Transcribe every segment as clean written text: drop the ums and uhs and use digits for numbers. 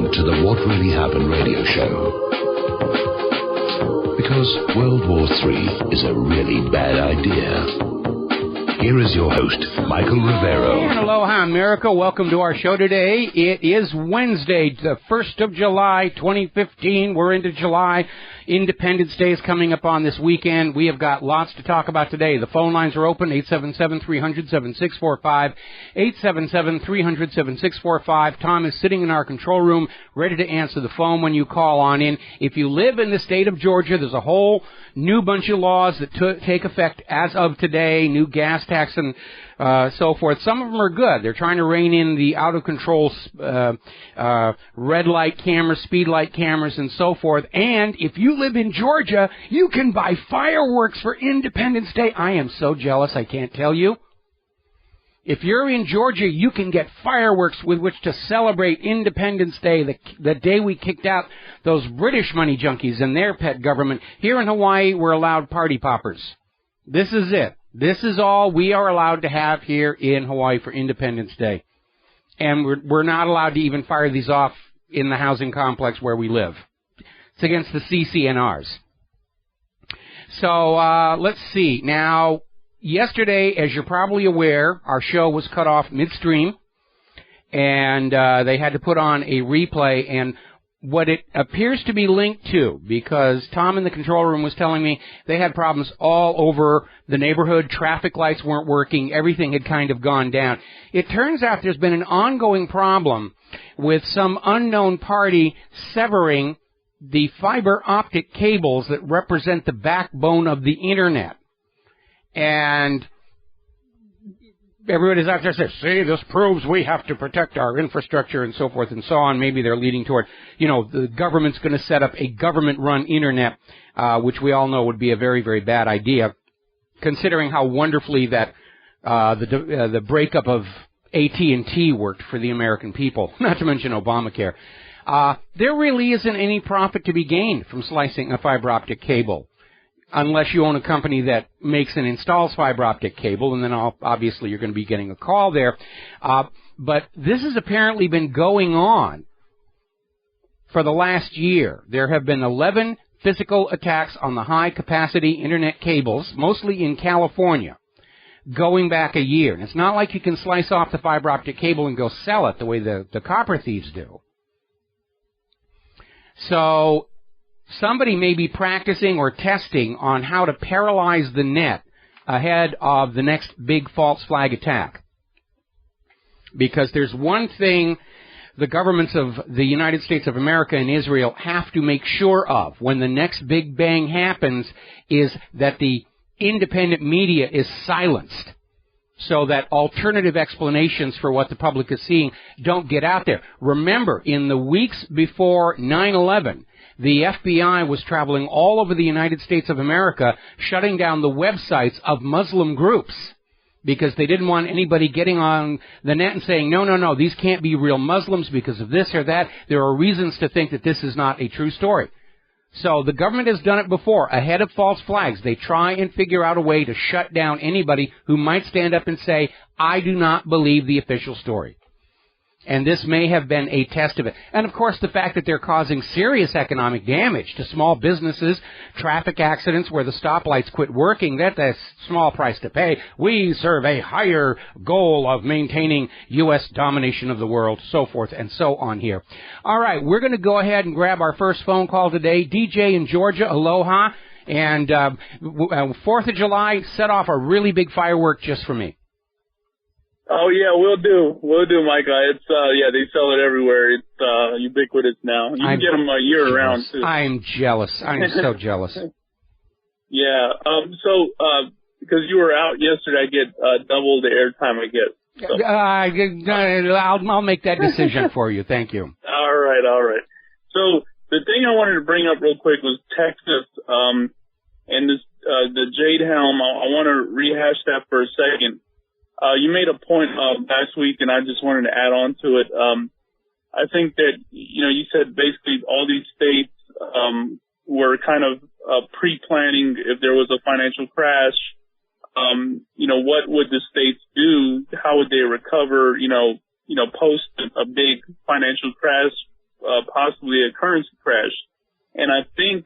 Welcome to the What Really Happened radio show. Because World War III is a really bad idea. Here is your host, Michael Rivero. And aloha, America. Welcome to our show today. It is Wednesday, the 1st of July, 2015. We're into July. Independence Day is coming up on this weekend. We have got lots to talk about today. The phone lines are open, 877-300-7645, 877-300-7645. Tom is sitting in our control room, ready to answer the phone when you call on in. If you live in the state of Georgia, there's a whole new bunch of laws that take effect as of today, new gas tax and so forth. Some of them are good. They're trying to rein in the out-of-control red light cameras, speed light cameras, and so forth. And if you live in Georgia, you can buy fireworks for Independence Day. I am so jealous, I can't tell you. If you're in Georgia, you can get fireworks with which to celebrate Independence Day, the day we kicked out those British money junkies and their pet government. Here in Hawaii, we're allowed party poppers. This is it. This is all we are allowed to have here in Hawaii for Independence Day. And we're not allowed to even fire these off in the housing complex where we live. It's against the CCNRs. So, let's see. Now, yesterday, as you're probably aware, our show was cut off midstream. And they had to put on a replay. And what it appears to be linked to, because Tom in the control room was telling me they had problems all over the neighborhood, traffic lights weren't working, everything had kind of gone down. It turns out there's been an ongoing problem with some unknown party severing the fiber optic cables that represent the backbone of the Internet. And everybody's out there saying, see, this proves we have to protect our infrastructure and so forth and so on. Maybe they're leading toward, the government's going to set up a government-run Internet, which we all know would be a very, very bad idea, considering how wonderfully that the breakup of AT&T worked for the American people, not to mention Obamacare. There really isn't any profit to be gained from slicing a fiber optic cable, unless you own a company that makes and installs fiber optic cable, and then obviously you're going to be getting a call there. But this has apparently been going on for the last year. There have been 11 physical attacks on the high-capacity Internet cables, mostly in California, going back a year. And it's not like you can slice off the fiber optic cable and go sell it the way the copper thieves do. So somebody may be practicing or testing on how to paralyze the net ahead of the next big false flag attack. Because there's one thing the governments of the United States of America and Israel have to make sure of when the next big bang happens, is that the independent media is silenced, so that alternative explanations for what the public is seeing don't get out there. Remember, in the weeks before 9/11, the FBI was traveling all over the United States of America, shutting down the websites of Muslim groups, because they didn't want anybody getting on the net and saying, no, these can't be real Muslims because of this or that. There are reasons to think that this is not a true story. So the government has done it before. Ahead of false flags, they try and figure out a way to shut down anybody who might stand up and say, I do not believe the official story. And this may have been a test of it. And, of course, the fact that they're causing serious economic damage to small businesses, traffic accidents where the stoplights quit working, that's a small price to pay. We serve a higher goal of maintaining U.S. domination of the world, so forth and so on here. All right, we're going to go ahead and grab our first phone call today. DJ in Georgia, aloha. And 4th of July, set off a really big firework just for me. Oh yeah, we'll do, Micah. It's they sell it everywhere. It's ubiquitous now. You can get them year round too. I'm jealous. I'm so jealous. Yeah. So because you were out yesterday, I get double the airtime, I guess. So. I'll make that decision for you. Thank you. All right. So the thing I wanted to bring up real quick was Texas, and this the Jade Helm. I want to rehash that for a second. You made a point last week, and I just wanted to add on to it. I think that, you said basically all these states were kind of pre-planning if there was a financial crash. What would the states do? How would they recover, post a big financial crash? possibly a currency crash. And I think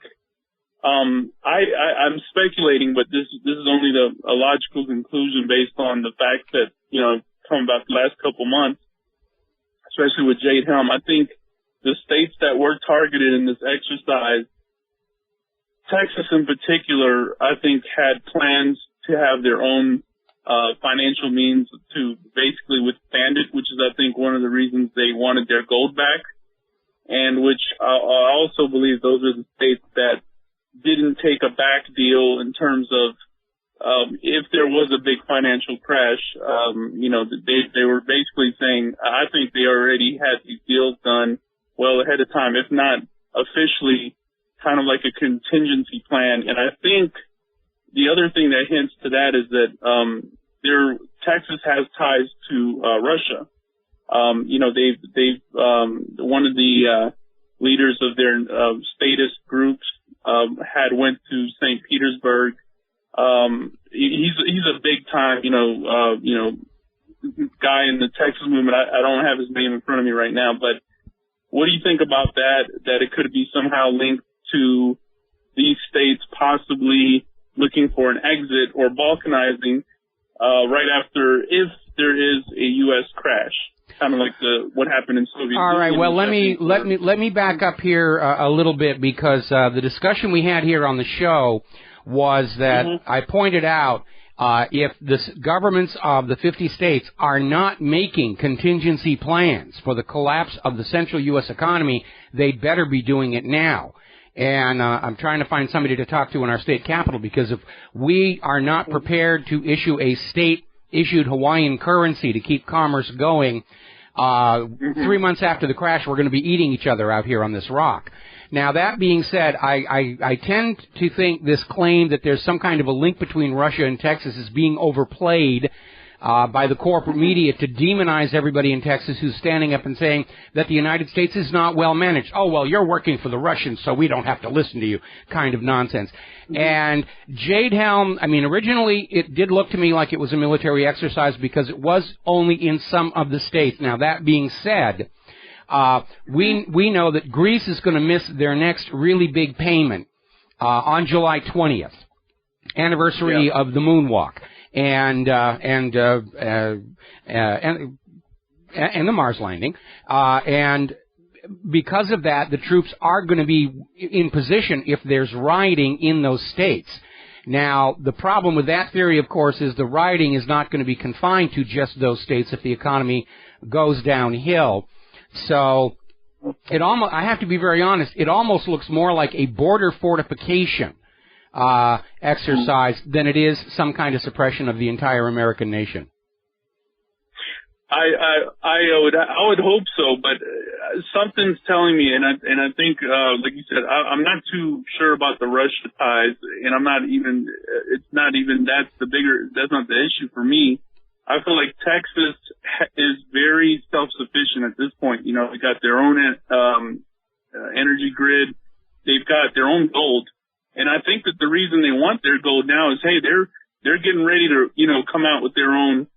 I'm speculating, but this is only a logical conclusion based on the fact that, come about the last couple months, especially with Jade Helm. I think the states that were targeted in this exercise, Texas in particular, I think had plans to have their own financial means to basically withstand it, which is, I think, one of the reasons they wanted their gold back, and which I also believe those are the states that didn't take a back deal in terms of if there was a big financial crash. They were basically saying, I think they already had these deals done well ahead of time, if not officially, kind of like a contingency plan. And I think the other thing that hints to that is that Texas has ties to Russia. They've one of the leaders of their statist groups had went to St. Petersburg. He's a big time, guy in the Texas movement. I don't have his name in front of me right now, but what do you think about that it could be somehow linked to these states possibly looking for an exit or balkanizing right after, if there is a U.S. crash, kind of like what happened in Soviet Union? All right. Well, let me back up here a little bit, because the discussion we had here on the show was that I pointed out if the governments of the 50 states are not making contingency plans for the collapse of the central U.S. economy, they'd better be doing it now. And I'm trying to find somebody to talk to in our state capital, because if we are not prepared to issue a state-issued Hawaiian currency to keep commerce going, 3 months after the crash, we're going to be eating each other out here on this rock. Now, that being said, I tend to think this claim that there's some kind of a link between Russia and Texas is being overplayed by the corporate media to demonize everybody in Texas who's standing up and saying that the United States is not well managed. Oh, well, you're working for the Russians, so we don't have to listen to you, kind of nonsense. And Jade Helm, originally it did look to me like it was a military exercise because it was only in some of the states. Now, that being said, we know that Greece is going to miss their next really big payment on July 20th, anniversary of the moonwalk. And the Mars landing, and because of that, the troops are going to be in position if there's rioting in those states. Now, the problem with that theory, of course, is the rioting is not going to be confined to just those states if the economy goes downhill. So, I have to be very honest, it almost looks more like a border fortification exercise than it is some kind of suppression of the entire American nation. I would hope so, but something's telling me, and I think, like you said, I'm not too sure about the Russia ties, and that's not the issue for me. I feel like Texas is very self-sufficient at this point. They got their own energy grid, they've got their own gold. And I think that the reason they want their gold now is, hey, they're getting ready to, come out with their own.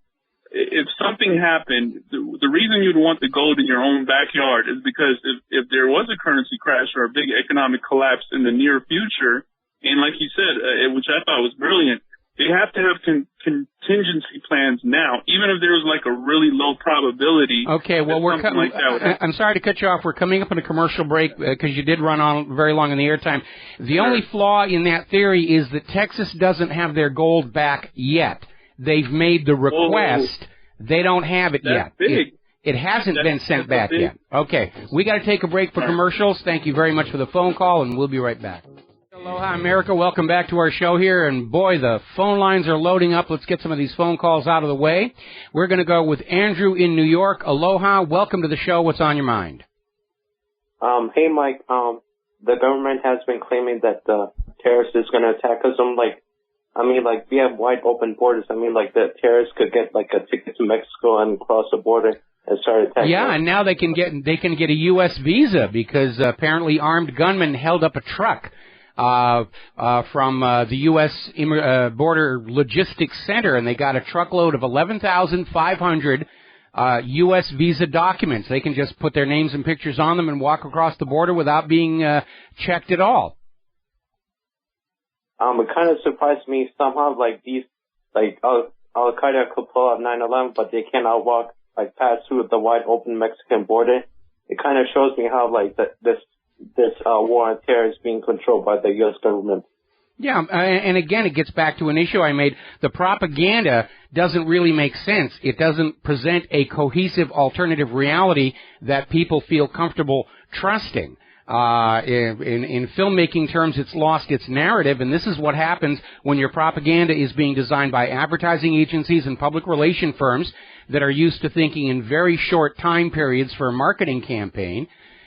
If something happened, the reason you'd want the gold in your own backyard is because if there was a currency crash or a big economic collapse in the near future, and like you said, which I thought was brilliant, they have to have contingency plans now, even if there's like a really low probability. Okay, well, I'm sorry to cut you off. We're coming up on a commercial break because you did run on very long in the airtime. The only flaw in that theory is that Texas doesn't have their gold back yet. They've made the request. They don't have it yet. Big. It hasn't been sent back yet. Okay, we got to take a break for commercials. Thank you very much for the phone call, and we'll be right back. Aloha, America. Welcome back to our show here. And, boy, the phone lines are loading up. Let's get some of these phone calls out of the way. We're going to go with Andrew in New York. Aloha. Welcome to the show. What's on your mind? Hey, Mike. The government has been claiming that the terrorist is going to attack us. We have wide open borders. The terrorists could get, a ticket to Mexico and cross the border and start attacking. Yeah, and now they can get a U.S. visa because apparently armed gunmen held up a truck from the U.S. Border Logistics Center, and they got a truckload of 11,500 U.S. visa documents. They can just put their names and pictures on them and walk across the border without being checked at all. It kind of surprised me somehow, like these, like Al-Qaeda could pull out 9/11, but they cannot walk, like, pass through the wide open Mexican border. It kind of shows me how, like, this war on terror is being controlled by the U.S. government. Yeah, and again, it gets back to an issue I made. The propaganda doesn't really make sense. It doesn't present a cohesive alternative reality that people feel comfortable trusting. In filmmaking terms, it's lost its narrative, and this is what happens when your propaganda is being designed by advertising agencies and public relation firms that are used to thinking in very short time periods for a marketing campaign,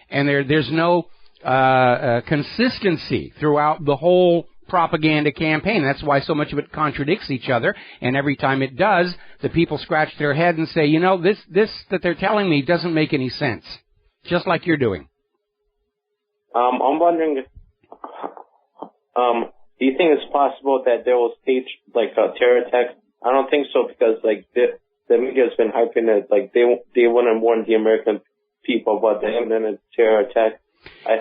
and there's no consistency throughout the whole propaganda campaign. That's why so much of it contradicts each other, and every time it does, the people scratch their head and say, you know, this that they're telling me doesn't make any sense, just like you're doing. I'm wondering, do you think it's possible that they will stage, like, a terror attack? I don't think so, because, like, the media's been hyping it, like, they wouldn't warn the American people about the imminent terror attack.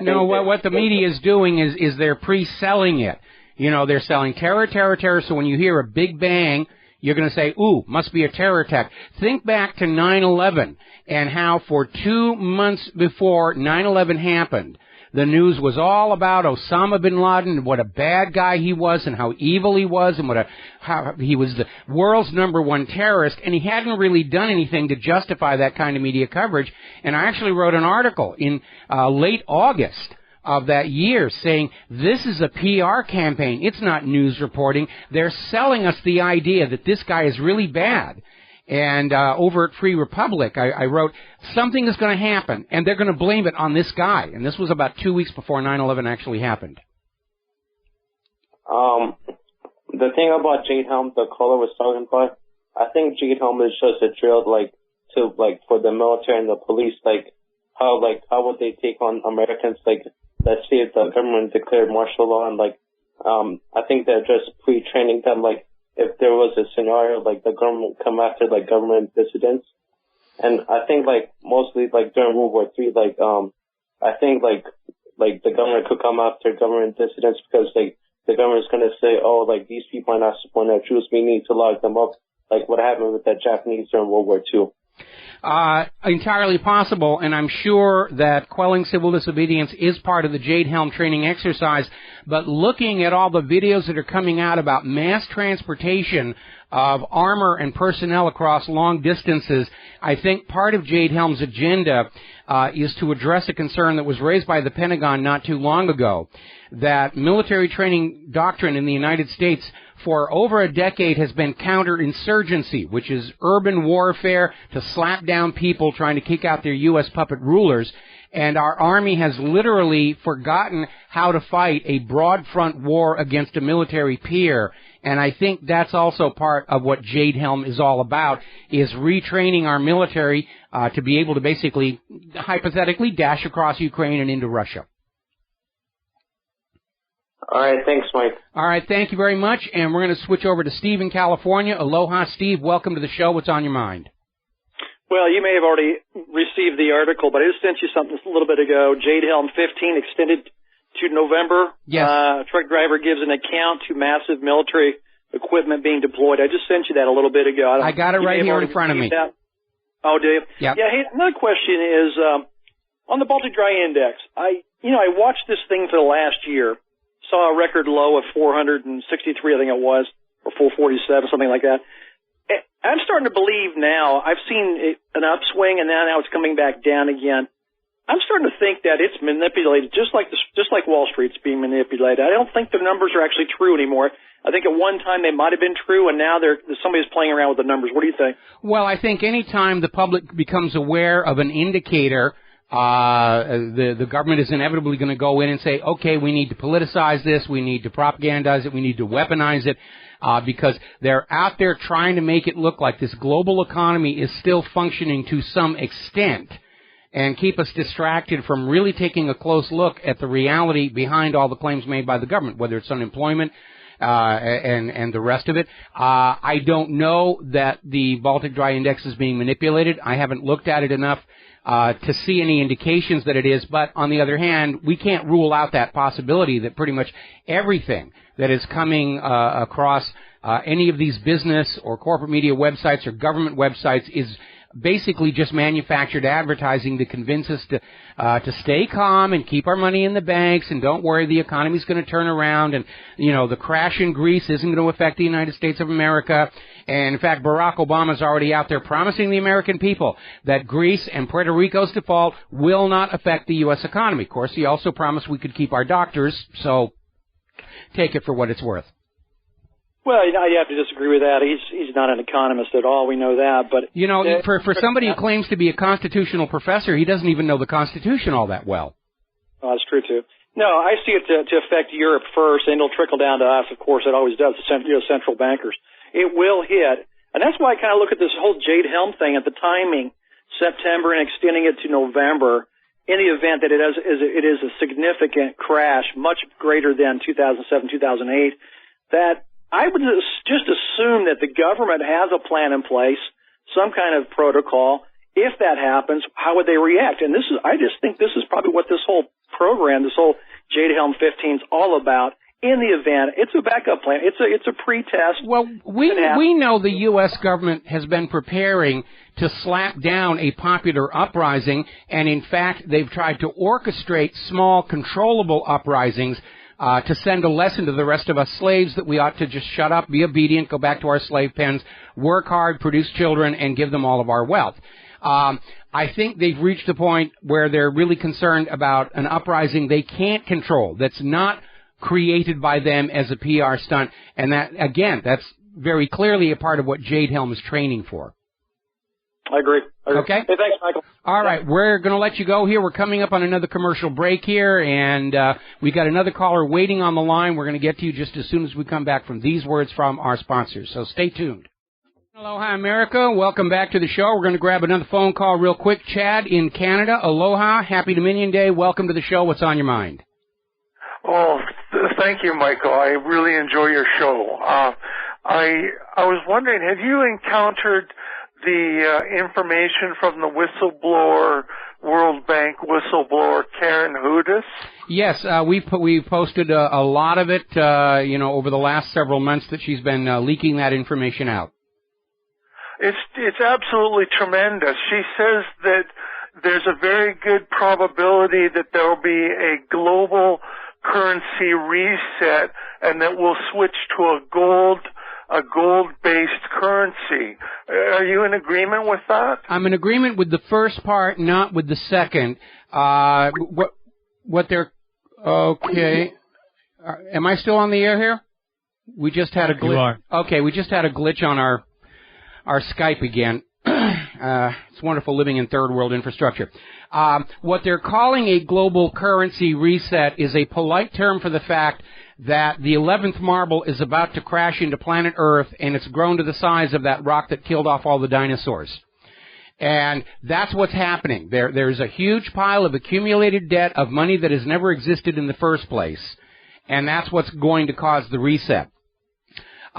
No, what the media is doing is they're pre-selling it. You know, they're selling terror, terror, terror, so when you hear a big bang, you're going to say, ooh, must be a terror attack. Think back to 9/11 and how for 2 months before 9/11 happened, the news was all about Osama bin Laden and what a bad guy he was and how evil he was and how he was the world's #1 terrorist, and he hadn't really done anything to justify that kind of media coverage. And I actually wrote an article in late August of that year saying this is a PR campaign. It's not news reporting. They're selling us the idea that this guy is really bad. And over at Free Republic, I wrote, something is going to happen, and they're going to blame it on this guy. And this was about 2 weeks before 9/11 actually happened. The thing about Jade Helm, the caller was talking about, I think Jade Helm is just a drill, for the military and the police, how would they take on Americans, let's say if the government declared martial law, and, I think they're just pre-training them, if there was a scenario, the government come after, government dissidents. And I think, mostly, during World War III, I think, the government could come after government dissidents because, the government's going to say, oh, these people are not supporting our troops, we need to lock them up, what happened with the Japanese during World War II. Entirely possible, and I'm sure that quelling civil disobedience is part of the Jade Helm training exercise, but looking at all the videos that are coming out about mass transportation of armor and personnel across long distances, I think part of Jade Helm's agenda is to address a concern that was raised by the Pentagon not too long ago, that military training doctrine in the United States for over a decade has been counterinsurgency, which is urban warfare to slap down people trying to kick out their U.S. puppet rulers. And our Army has literally forgotten how to fight a broad front war against a military peer. And I think that's also part of what Jade Helm is all about, is retraining our military to be able to basically, hypothetically, dash across Ukraine and into Russia. All right, thanks, Mike. All right, thank you very much, and we're going to switch over to Steve in California. Aloha, Steve. Welcome to the show. What's on your mind? Well, you may have already received the article, but I just sent you something a little bit ago. Jade Helm 15 extended to November. Yes. Truck driver gives an account to massive military equipment being deployed. I just sent you that a little bit ago. I got it right here in front of me. That. Oh, do you? Yep. Yeah. Hey, another question is on the Baltic Dry Index. I watched this thing for the last year. Saw a record low of 463, I think it was, or 447, something like that. I'm starting to believe now. I've seen an upswing, and now it's coming back down again. I'm starting to think that it's manipulated, just like Wall Street's being manipulated. I don't think the numbers are actually true anymore. I think at one time they might have been true, and now somebody's playing around with the numbers. What do you think? Well, I think any time the public becomes aware of an indicator, the government is inevitably going to go in and say, okay, we need to politicize this, we need to propagandize it, we need to weaponize it, because they're out there trying to make it look like this global economy is still functioning to some extent and keep us distracted from really taking a close look at the reality behind all the claims made by the government, whether it's unemployment, and the rest of it. I don't know that the Baltic Dry Index is being manipulated. I haven't looked at it enough to see any indications that it is, but on the other hand, we can't rule out that possibility that pretty much everything that is coming across any of these business or corporate media websites or government websites is basically just manufactured advertising to convince us to stay calm and keep our money in the banks and don't worry, the economy's going to turn around, and the crash in Greece isn't going to affect the United States of America. And in fact, Barack Obama's already out there promising the American people that Greece and Puerto Rico's default will not affect the U.S. economy. Of course, he also promised we could keep our doctors, so take it for what it's worth. Well, you have to disagree with that. He's not an economist at all. We know that. But for somebody who claims to be a constitutional professor, he doesn't even know the Constitution all that well. Oh, that's true too. No, I see it to affect Europe first, and it'll trickle down to us. Of course, it always does. Central bankers. It will hit, and that's why I kind of look at this whole Jade Helm thing at the timing, September, and extending it to November. In the event that it is a significant crash, much greater than 2007, 2008, that I would just assume that the government has a plan in place, some kind of protocol. If that happens, how would they react? And I just think this is probably what this whole program, this whole Jade Helm 15 is all about. In the event, it's a backup plan. It's a pre-test. Well, we know the U.S. government has been preparing to slap down a popular uprising, and in fact, they've tried to orchestrate small, controllable uprisings to send a lesson to the rest of us slaves that we ought to just shut up, be obedient, go back to our slave pens, work hard, produce children, and give them all of our wealth. I think they've reached the point where they're really concerned about an uprising they can't control, that's not created by them as a PR stunt, and that, again, that's very clearly a part of what Jade Helm is training for. I agree. Okay? Hey, thanks, Michael. All right, we're going to let you go here. We're coming up on another commercial break here, and we got another caller waiting on the line. We're going to get to you just as soon as we come back from these words from our sponsors, so stay tuned. Aloha, America. Welcome back to the show. We're going to grab another phone call real quick. Chad in Canada. Aloha. Happy Dominion Day. Welcome to the show. What's on your mind? Oh, thank you, Michael. I really enjoy your show. I was wondering, have you encountered the information from the whistleblower, World Bank whistleblower Karen Hudis? Yes, we posted a lot of it, over the last several months that she's been leaking that information out. It's absolutely tremendous. She says that there's a very good probability that there will be a global currency reset and that we'll switch to a gold-based currency. Are you in agreement with that? I'm in agreement with the first part, not with the second. What they're okay? Am I still on the air here? We just had a glitch. You are. Okay, we just had a glitch on our Skype again. It's wonderful living in third world infrastructure. What they're calling a global currency reset is a polite term for the fact that the 11th marble is about to crash into planet Earth, and it's grown to the size of that rock that killed off all the dinosaurs. And that's what's happening. There's a huge pile of accumulated debt of money that has never existed in the first place, and that's what's going to cause the reset.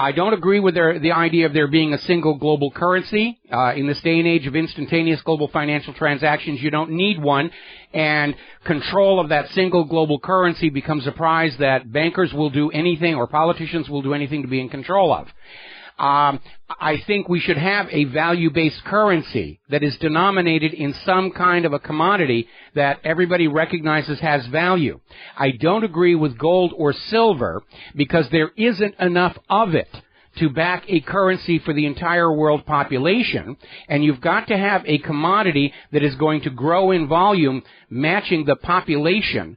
I don't agree with the idea of there being a single global currency. In this day and age of instantaneous global financial transactions, you don't need one, and control of that single global currency becomes a prize that bankers will do anything or politicians will do anything to be in control of. I think we should have a value-based currency that is denominated in some kind of a commodity that everybody recognizes has value. I don't agree with gold or silver because there isn't enough of it to back a currency for the entire world population, and you've got to have a commodity that is going to grow in volume matching the population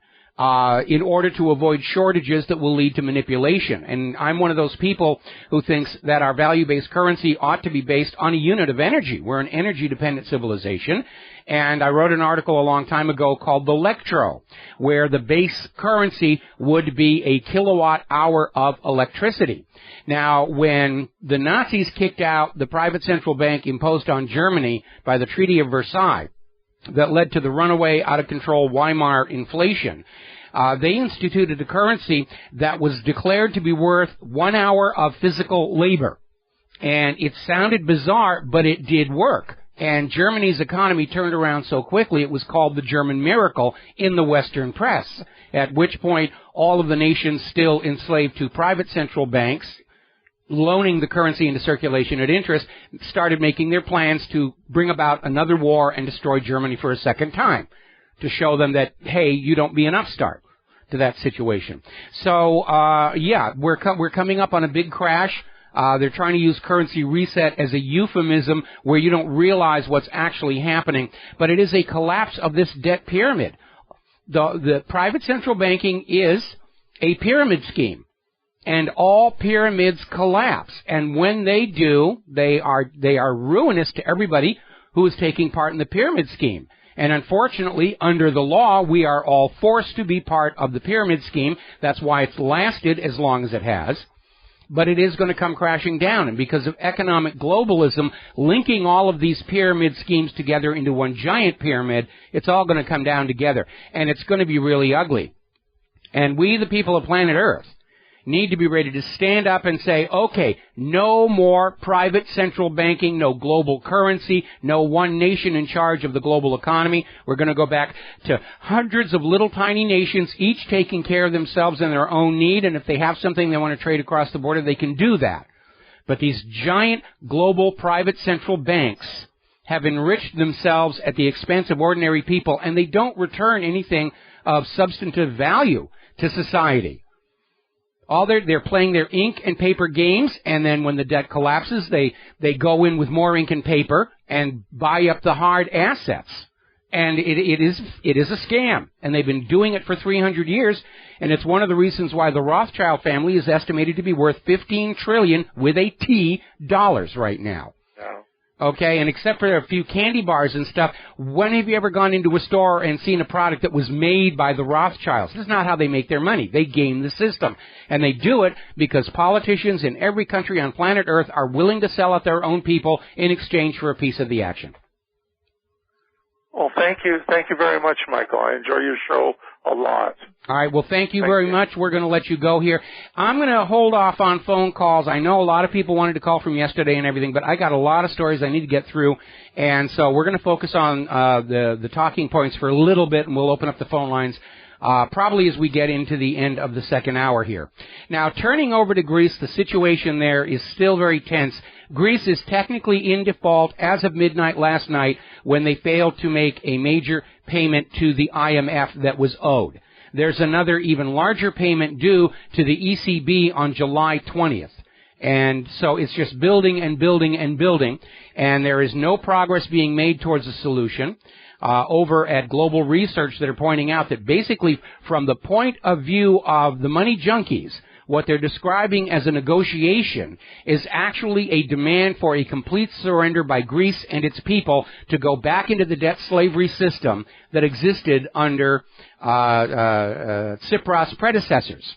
in order to avoid shortages that will lead to manipulation. And I'm one of those people who thinks that our value-based currency ought to be based on a unit of energy. We're an energy-dependent civilization. And I wrote an article a long time ago called The Electro, where the base currency would be a kilowatt hour of electricity. Now, when the Nazis kicked out the private central bank imposed on Germany by the Treaty of Versailles, that led to the runaway, out-of-control Weimar inflation, They instituted a currency that was declared to be worth 1 hour of physical labor. And it sounded bizarre, but it did work. And Germany's economy turned around so quickly, it was called the German miracle in the Western press, at which point all of the nations still enslaved to private central banks, loaning the currency into circulation at interest, started making their plans to bring about another war and destroy Germany for a second time, to show them that, hey, you don't be an upstart to that situation. So, we're coming up on a big crash. They're trying to use currency reset as a euphemism where you don't realize what's actually happening. But it is a collapse of this debt pyramid. The private central banking is a pyramid scheme. And all pyramids collapse. And when they do, they are ruinous to everybody who is taking part in the pyramid scheme. And unfortunately, under the law, we are all forced to be part of the pyramid scheme. That's why it's lasted as long as it has. But it is going to come crashing down. And because of economic globalism, linking all of these pyramid schemes together into one giant pyramid, it's all going to come down together. And it's going to be really ugly. And we, the people of planet Earth, need to be ready to stand up and say, okay, no more private central banking, no global currency, no one nation in charge of the global economy. We're going to go back to hundreds of little tiny nations, each taking care of themselves and their own need, and if they have something they want to trade across the border, they can do that. But these giant global private central banks have enriched themselves at the expense of ordinary people, and they don't return anything of substantive value to society. All they're playing their ink and paper games, and then when the debt collapses, they go in with more ink and paper and buy up the hard assets. And it is a scam, and they've been doing it for 300 years, and it's one of the reasons why the Rothschild family is estimated to be worth $15 trillion with a T dollars right now. Okay, and except for a few candy bars and stuff, when have you ever gone into a store and seen a product that was made by the Rothschilds? This is not how they make their money. They game the system. And they do it because politicians in every country on planet Earth are willing to sell out their own people in exchange for a piece of the action. Well, thank you. Thank you very much, Michael. I enjoy your show a lot. All right. Well, thank you very much. We're going to let you go here. I'm going to hold off on phone calls. I know a lot of people wanted to call from yesterday and everything, but I got a lot of stories I need to get through. And so we're going to focus on the talking points for a little bit, and we'll open up the phone lines probably as we get into the end of the second hour here. Now, turning over to Greece, the situation there is still very tense. Greece is technically in default as of midnight last night when they failed to make a major payment to the IMF that was owed. There's another even larger payment due to the ECB on July 20th. And so it's just building and building and building, and there is no progress being made towards a solution. Over at Global Research that are pointing out that basically from the point of view of the money junkies, what they're describing as a negotiation is actually a demand for a complete surrender by Greece and its people to go back into the debt slavery system that existed under Tsipras' predecessors.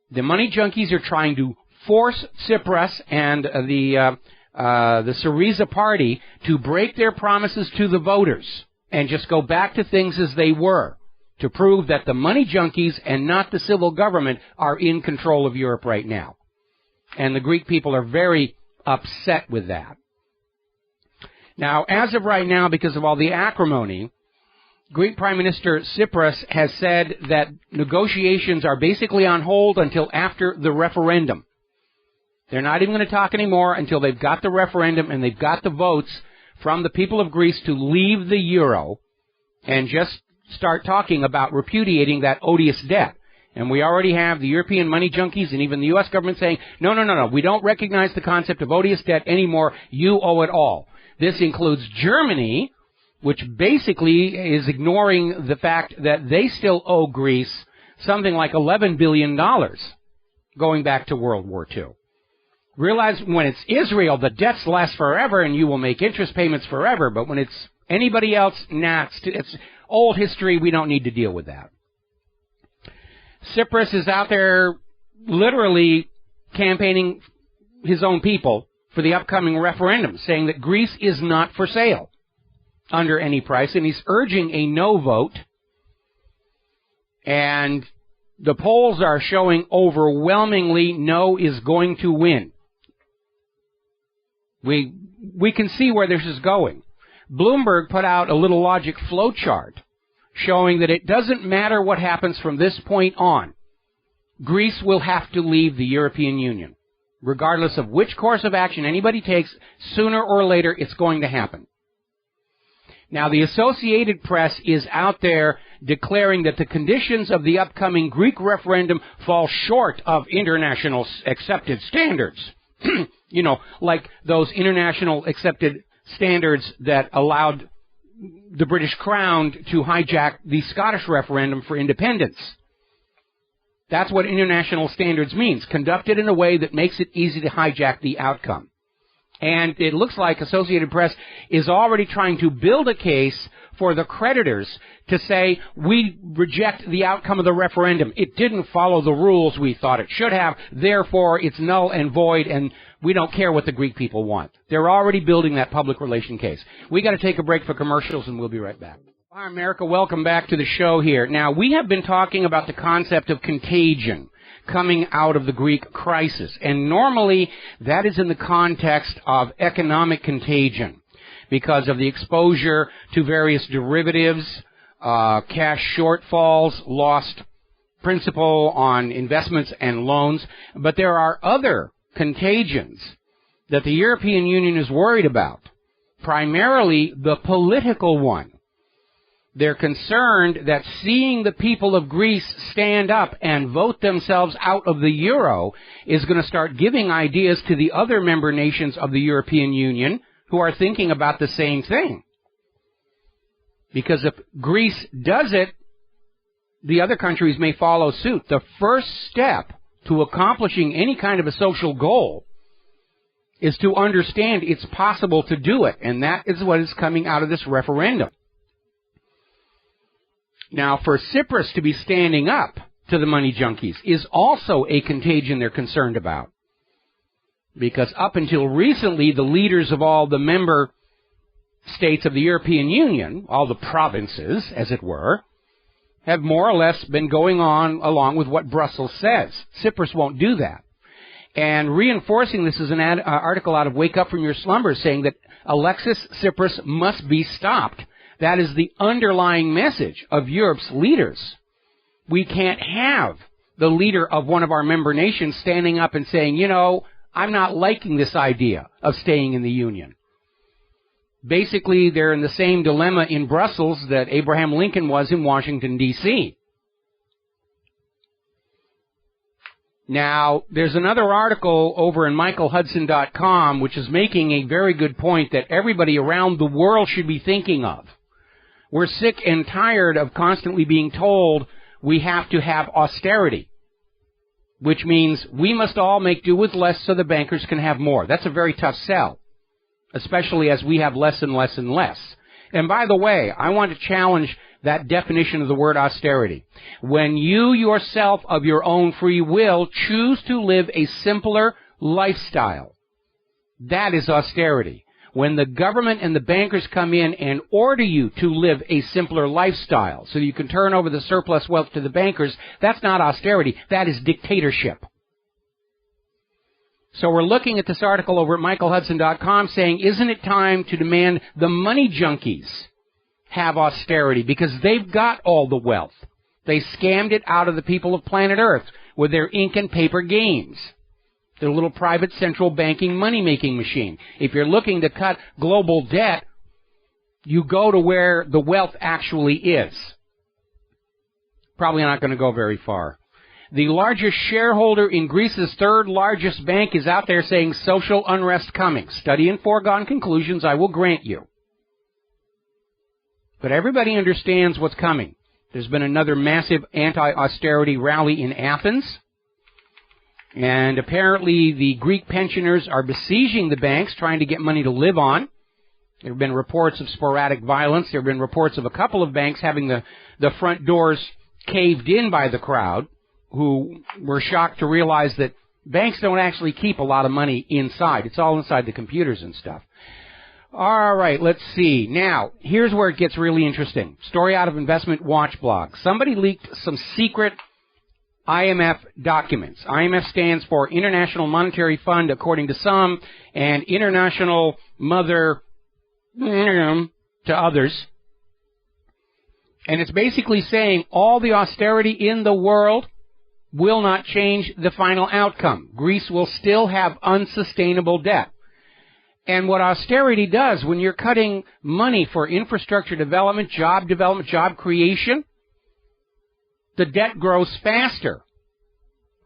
The money junkies are trying to force Tsipras and the Syriza party to break their promises to the voters and just go back to things as they were, to prove that the money junkies and not the civil government are in control of Europe right now. And the Greek people are very upset with that. Now, as of right now, because of all the acrimony, Greek Prime Minister Tsipras has said that negotiations are basically on hold until after the referendum. They're not even going to talk anymore until they've got the referendum and they've got the votes from the people of Greece to leave the euro and just start talking about repudiating that odious debt. And we already have the European money junkies and even the U.S. government saying, no, we don't recognize the concept of odious debt anymore. You owe it all. This includes Germany, which basically is ignoring the fact that they still owe Greece something like $11 billion going back to World War II. Realize when it's Israel, the debts last forever and you will make interest payments forever. But when it's anybody else, it's old history. We don't need to deal with that. Tsipras is out there literally campaigning his own people for the upcoming referendum, saying that Greece is not for sale under any price, and he's urging a no vote. And the polls are showing overwhelmingly no is going to win. We can see where this is going. Bloomberg put out a little logic flowchart showing that it doesn't matter what happens from this point on. Greece will have to leave the European Union. Regardless of which course of action anybody takes, sooner or later it's going to happen. Now, the Associated Press is out there declaring that the conditions of the upcoming Greek referendum fall short of international accepted standards. You know, like those international accepted standards that allowed the British Crown to hijack the Scottish referendum for independence. That's what international standards means, conducted in a way that makes it easy to hijack the outcome. And it looks like Associated Press is already trying to build a case for the creditors to say, we reject the outcome of the referendum. It didn't follow the rules we thought it should have. Therefore, it's null and void, and we don't care what the Greek people want. They're already building that public relation case. We got to take a break for commercials, and we'll be right back. Hi, America. Welcome back to the show here. Now, we have been talking about the concept of contagion coming out of the Greek crisis. And normally, that is in the context of economic contagion because of the exposure to various derivatives, cash shortfalls, lost principal on investments and loans. But there are other contagions that the European Union is worried about, primarily the political one. They're concerned that seeing the people of Greece stand up and vote themselves out of the euro is going to start giving ideas to the other member nations of the European Union who are thinking about the same thing. Because if Greece does it, the other countries may follow suit. The first step to accomplishing any kind of a social goal is to understand it's possible to do it, and that is what is coming out of this referendum. Now, for Cyprus to be standing up to the money junkies is also a contagion they're concerned about. Because up until recently, the leaders of all the member states of the European Union, all the provinces, as it were, have more or less been going on along with what Brussels says. Cyprus won't do that. And reinforcing this is an article out of Wake Up From Your Slumber saying that Alexis Tsipras must be stopped. That is the underlying message of Europe's leaders. We can't have the leader of one of our member nations standing up and saying, you know, I'm not liking this idea of staying in the Union. Basically, they're in the same dilemma in Brussels that Abraham Lincoln was in Washington, D.C. Now, there's another article over in michaelhudson.com which is making a very good point that everybody around the world should be thinking of. We're sick and tired of constantly being told we have to have austerity, which means we must all make do with less so the bankers can have more. That's a very tough sell, especially as we have less and less and less. And by the way, I want to challenge that definition of the word austerity. When you yourself, of your own free will, choose to live a simpler lifestyle, that is austerity. When the government and the bankers come in and order you to live a simpler lifestyle so you can turn over the surplus wealth to the bankers, that's not austerity. That is dictatorship. So we're looking at this article over at michaelhudson.com saying, isn't it time to demand the money junkies have austerity because they've got all the wealth. They scammed it out of the people of planet Earth with their ink and paper games. Their little private central banking money-making machine. If you're looking to cut global debt, you go to where the wealth actually is. Probably not going to go very far. The largest shareholder in Greece's third largest bank is out there saying social unrest coming. Studying foregone conclusions, I will grant you. But everybody understands what's coming. There's been another massive anti-austerity rally in Athens. And apparently the Greek pensioners are besieging the banks, trying to get money to live on. There have been reports of sporadic violence. There have been reports of a couple of banks having the front doors caved in by the crowd, who were shocked to realize that banks don't actually keep a lot of money inside. It's all inside the computers and stuff. All right, let's see. Now, here's where it gets really interesting. Story out of Investment Watch blog. Somebody leaked some secret IMF documents. IMF stands for International Monetary Fund, according to some, and International Mother to others. And it's basically saying all the austerity in the world will not change the final outcome. Greece will still have unsustainable debt. And what austerity does, when you're cutting money for infrastructure development, job creation, the debt grows faster.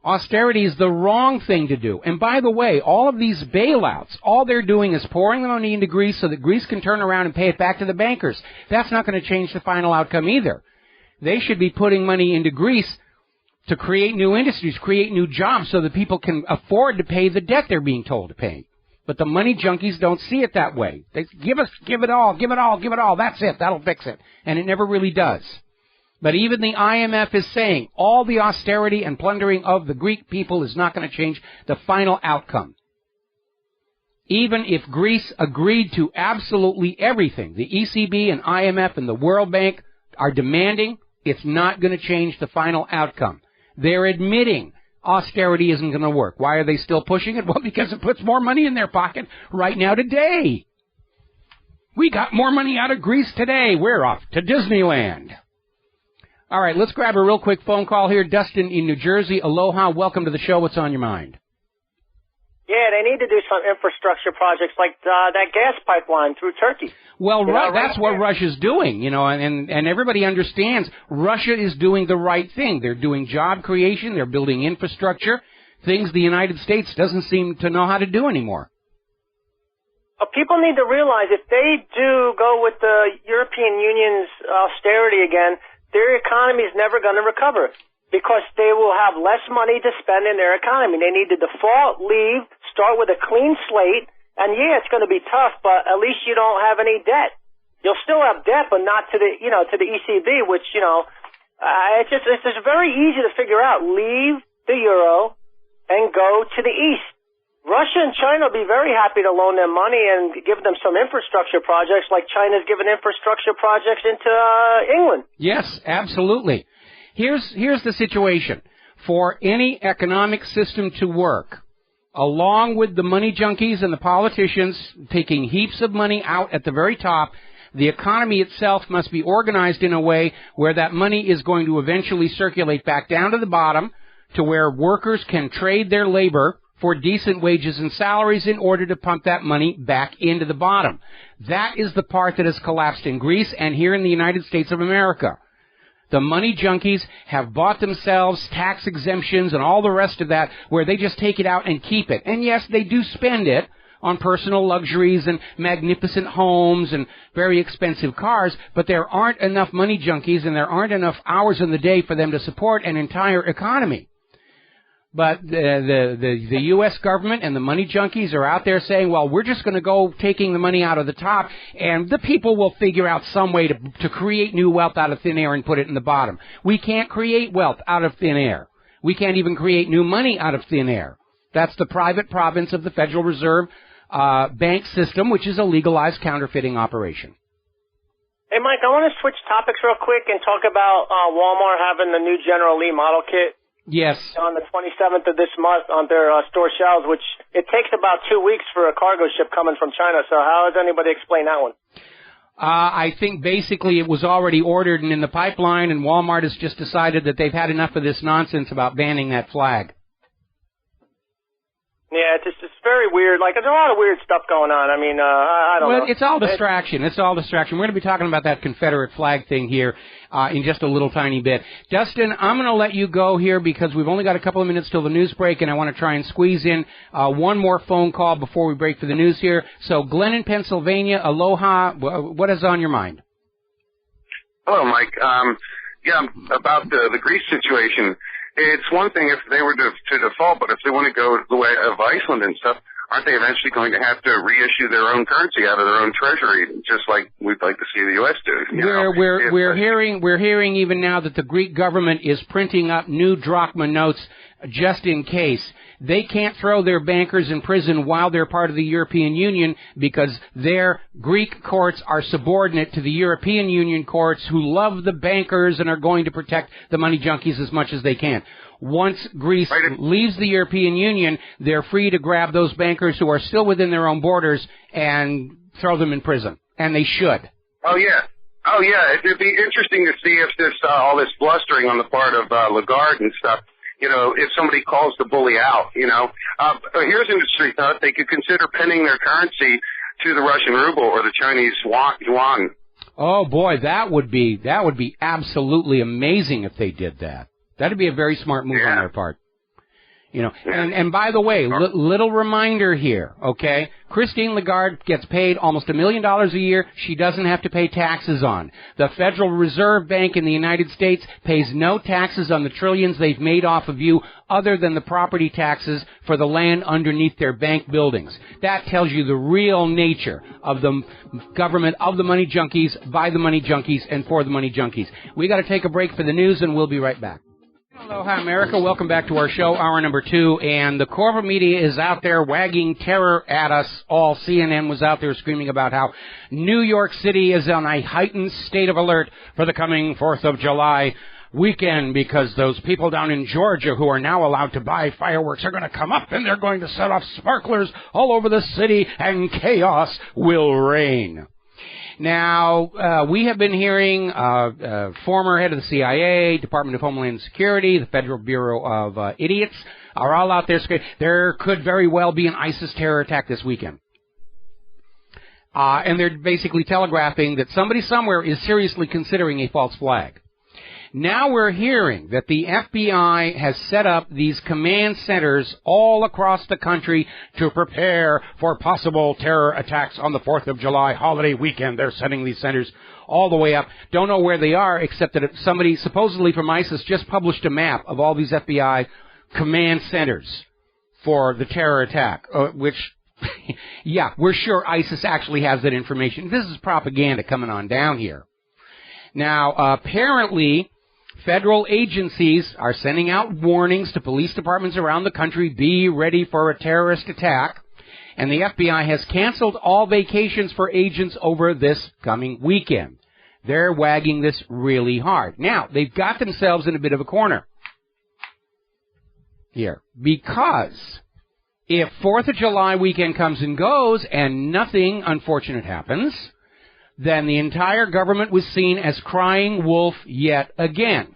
Austerity is the wrong thing to do. And by the way, all of these bailouts, all they're doing is pouring the money into Greece so that Greece can turn around and pay it back to the bankers. That's not going to change the final outcome either. They should be putting money into Greece to create new industries, create new jobs so that people can afford to pay the debt they're being told to pay. But the money junkies don't see it that way. They give it all. That's it. That'll fix it. And it never really does. But even the IMF is saying all the austerity and plundering of the Greek people is not going to change the final outcome. Even if Greece agreed to absolutely everything the ECB and IMF and the World Bank are demanding, it's not going to change the final outcome. They're admitting austerity isn't going to work. Why are they still pushing it? Well, because it puts more money in their pocket right now today. We got more money out of Greece today. We're off to Disneyland. All right, let's grab a real quick phone call here. Dustin in New Jersey. Aloha. Welcome to the show. What's on your mind? Yeah, they need to do some infrastructure projects like that gas pipeline through Turkey. Well, that's what Russia's doing, and everybody understands Russia is doing the right thing. They're doing job creation. They're building infrastructure, things the United States doesn't seem to know how to do anymore. People need to realize if they do go with the European Union's austerity again, their economy is never going to recover because they will have less money to spend in their economy. They need to default, leave, start with a clean slate. And yeah, it's going to be tough, but at least you don't have any debt. You'll still have debt, but not to the, to the ECB, which, it's just very easy to figure out. Leave the euro and go to the east. Russia and China will be very happy to loan them money and give them some infrastructure projects like China's given infrastructure projects into England. Yes, absolutely. Here's the situation. For any economic system to work, along with the money junkies and the politicians taking heaps of money out at the very top, the economy itself must be organized in a way where that money is going to eventually circulate back down to the bottom to where workers can trade their labor for decent wages and salaries in order to pump that money back into the bottom. That is the part that has collapsed in Greece and here in the United States of America. The money junkies have bought themselves tax exemptions and all the rest of that where they just take it out and keep it. And yes, they do spend it on personal luxuries and magnificent homes and very expensive cars, but there aren't enough money junkies and there aren't enough hours in the day for them to support an entire economy. But the U.S. government and the money junkies are out there saying, well, we're just going to go taking the money out of the top, and the people will figure out some way to create new wealth out of thin air and put it in the bottom. We can't create wealth out of thin air. We can't even create new money out of thin air. That's the private province of the Federal Reserve bank system, which is a legalized counterfeiting operation. Hey, Mike, I want to switch topics real quick and talk about Walmart having the new General Lee model kit. Yes. On the 27th of this month on their store shelves, which it takes about 2 weeks for a cargo ship coming from China. So how does anybody explain that one? I think basically it was already ordered and in the pipeline, and Walmart has just decided that they've had enough of this nonsense about banning that flag. Yeah, it's very weird. Like, there's a lot of weird stuff going on. I mean, I don't know. Well, it's all distraction. It's all distraction. We're going to be talking about that Confederate flag thing here in just a little tiny bit. Dustin, I'm going to let you go here because we've only got a couple of minutes till the news break, and I want to try and squeeze in one more phone call before we break for the news here. So, Glenn in Pennsylvania, aloha. What is on your mind? Hello, Mike. About the Greece situation. It's one thing if they were to default, but if they want to go the way of Iceland and stuff, aren't they eventually going to have to reissue their own currency out of their own treasury, just like we'd like to see the U.S. do? We're hearing even now that the Greek government is printing up new drachma notes just in case. They can't throw their bankers in prison while they're part of the European Union because their Greek courts are subordinate to the European Union courts who love the bankers and are going to protect the money junkies as much as they can. Once Greece leaves the European Union, they're free to grab those bankers who are still within their own borders and throw them in prison. And they should. Oh, yeah. It'd be interesting to see if this all this blustering on the part of Lagarde and stuff, if somebody calls the bully out, here's an interesting thought. They could consider pinning their currency to the Russian ruble or the Chinese yuan. Oh, boy, that would be absolutely amazing if they did that. That'd be a very smart move on their part. And by the way, little reminder here, okay? Christine Lagarde gets paid almost $1 million a year she doesn't have to pay taxes on. The Federal Reserve Bank in the United States pays no taxes on the trillions they've made off of you other than the property taxes for the land underneath their bank buildings. That tells you the real nature of the government of the money junkies, by the money junkies, and for the money junkies. We got to take a break for the news, and we'll be right back. Aloha, America. Welcome back to our show, hour number 2. And the corporate media is out there wagging terror at us all. CNN was out there screaming about how New York City is on a heightened state of alert for the coming 4th of July weekend because those people down in Georgia who are now allowed to buy fireworks are going to come up and they're going to set off sparklers all over the city and chaos will reign. Now, we have been hearing former head of the CIA, Department of Homeland Security, the Federal Bureau of Idiots are all out there screaming. There could very well be an ISIS terror attack this weekend. And they're basically telegraphing that somebody somewhere is seriously considering a false flag. Now we're hearing that the FBI has set up these command centers all across the country to prepare for possible terror attacks on the 4th of July holiday weekend. They're setting these centers all the way up. Don't know where they are, except that somebody supposedly from ISIS just published a map of all these FBI command centers for the terror attack, which, yeah, we're sure ISIS actually has that information. This is propaganda coming on down here. Now, apparently, federal agencies are sending out warnings to police departments around the country, be ready for a terrorist attack. And the FBI has canceled all vacations for agents over this coming weekend. They're wagging this really hard. Now, they've got themselves in a bit of a corner here. Because if 4th of July weekend comes and goes and nothing unfortunate happens, then the entire government was seen as crying wolf yet again.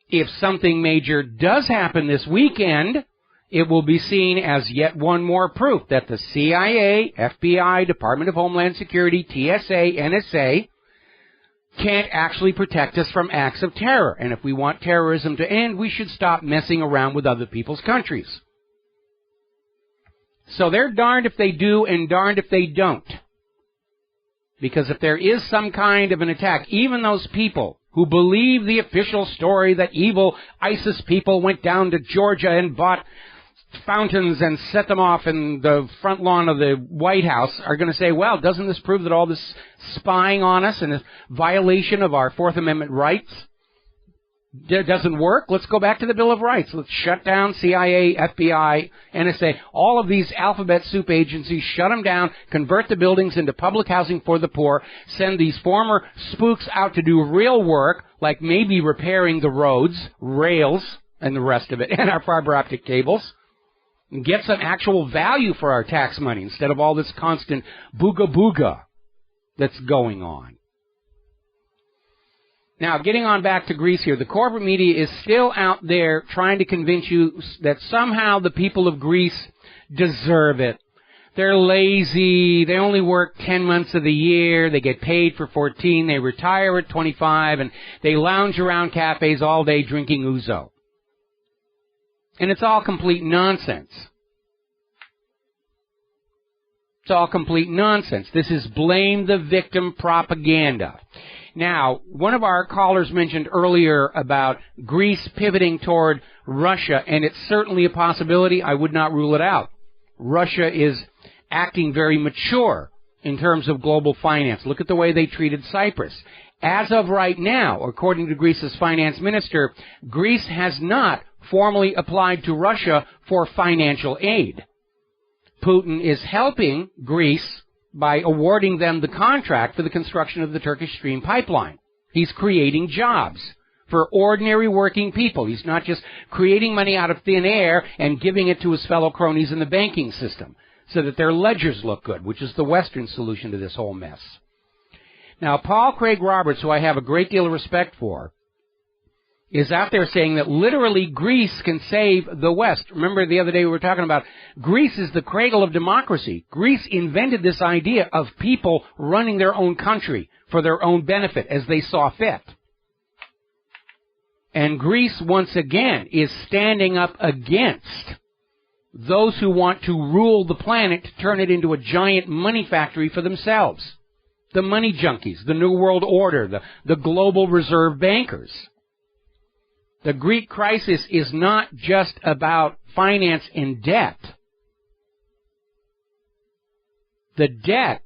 If something major does happen this weekend, it will be seen as yet one more proof that the CIA, FBI, Department of Homeland Security, TSA, NSA can't actually protect us from acts of terror. And if we want terrorism to end, we should stop messing around with other people's countries. So they're darned if they do and darned if they don't. Because if there is some kind of an attack, even those people who believe the official story that evil ISIS people went down to Georgia and bought fountains and set them off in the front lawn of the White House are going to say, well, doesn't this prove that all this spying on us and a violation of our Fourth Amendment rights doesn't work? Let's go back to the Bill of Rights. Let's shut down CIA, FBI, NSA, all of these alphabet soup agencies, shut them down, convert the buildings into public housing for the poor, send these former spooks out to do real work, like maybe repairing the roads, rails, and the rest of it, and our fiber optic cables, and get some actual value for our tax money instead of all this constant booga-booga that's going on. Now, getting on back to Greece here, the corporate media is still out there trying to convince you that somehow the people of Greece deserve it. They're lazy, they only work 10 months of the year, they get paid for 14, they retire at 25, and they lounge around cafes all day drinking ouzo. And it's all complete nonsense. It's all complete nonsense. This is blame the victim propaganda. Now, one of our callers mentioned earlier about Greece pivoting toward Russia, and it's certainly a possibility. I would not rule it out. Russia is acting very mature in terms of global finance. Look at the way they treated Cyprus. As of right now, according to Greece's finance minister, Greece has not formally applied to Russia for financial aid. Putin is helping Greece by awarding them the contract for the construction of the Turkish Stream pipeline. He's creating jobs for ordinary working people. He's not just creating money out of thin air and giving it to his fellow cronies in the banking system so that their ledgers look good, which is the Western solution to this whole mess. Now, Paul Craig Roberts, who I have a great deal of respect for, is out there saying that literally Greece can save the West. Remember the other day we were talking about Greece is the cradle of democracy. Greece invented this idea of people running their own country for their own benefit as they saw fit. And Greece, once again, is standing up against those who want to rule the planet to turn it into a giant money factory for themselves. The money junkies, the New World Order, the global reserve bankers. The Greek crisis is not just about finance and debt. The debt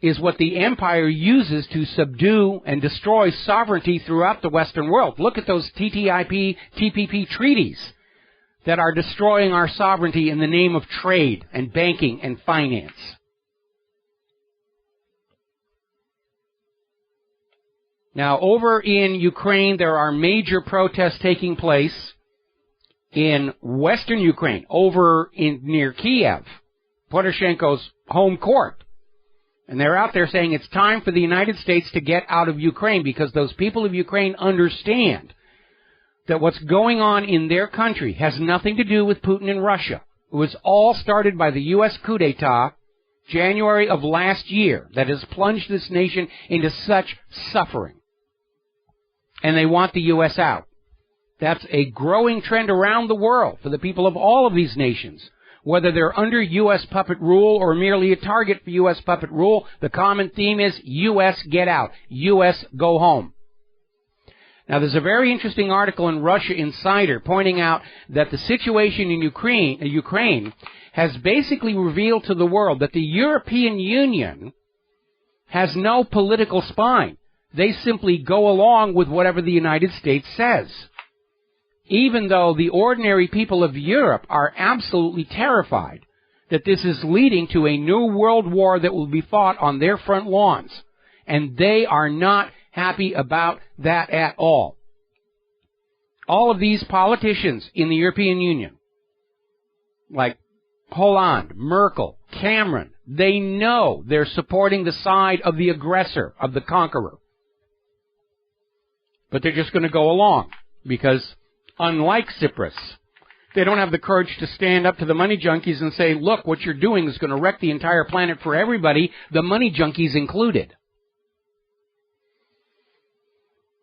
is what the empire uses to subdue and destroy sovereignty throughout the Western world. Look at those TPP treaties that are destroying our sovereignty in the name of trade and banking and finance. Now, over in Ukraine, there are major protests taking place in western Ukraine, over near Kiev, Poroshenko's home court. And they're out there saying it's time for the United States to get out of Ukraine because those people of Ukraine understand that what's going on in their country has nothing to do with Putin and Russia. It was all started by the U.S. coup d'etat, January of last year, that has plunged this nation into such suffering. And they want the U.S. out. That's a growing trend around the world for the people of all of these nations. Whether they're under U.S. puppet rule or merely a target for U.S. puppet rule, the common theme is U.S. get out, U.S. go home. Now, there's a very interesting article in Russia Insider pointing out that the situation in Ukraine has basically revealed to the world that the European Union has no political spine. They simply go along with whatever the United States says. Even though the ordinary people of Europe are absolutely terrified that this is leading to a new world war that will be fought on their front lawns. And they are not happy about that at all. All of these politicians in the European Union, like Hollande, Merkel, Cameron, they know they're supporting the side of the aggressor, of the conqueror. But they're just going to go along because, unlike Cyprus, they don't have the courage to stand up to the money junkies and say, look, what you're doing is going to wreck the entire planet for everybody, the money junkies included.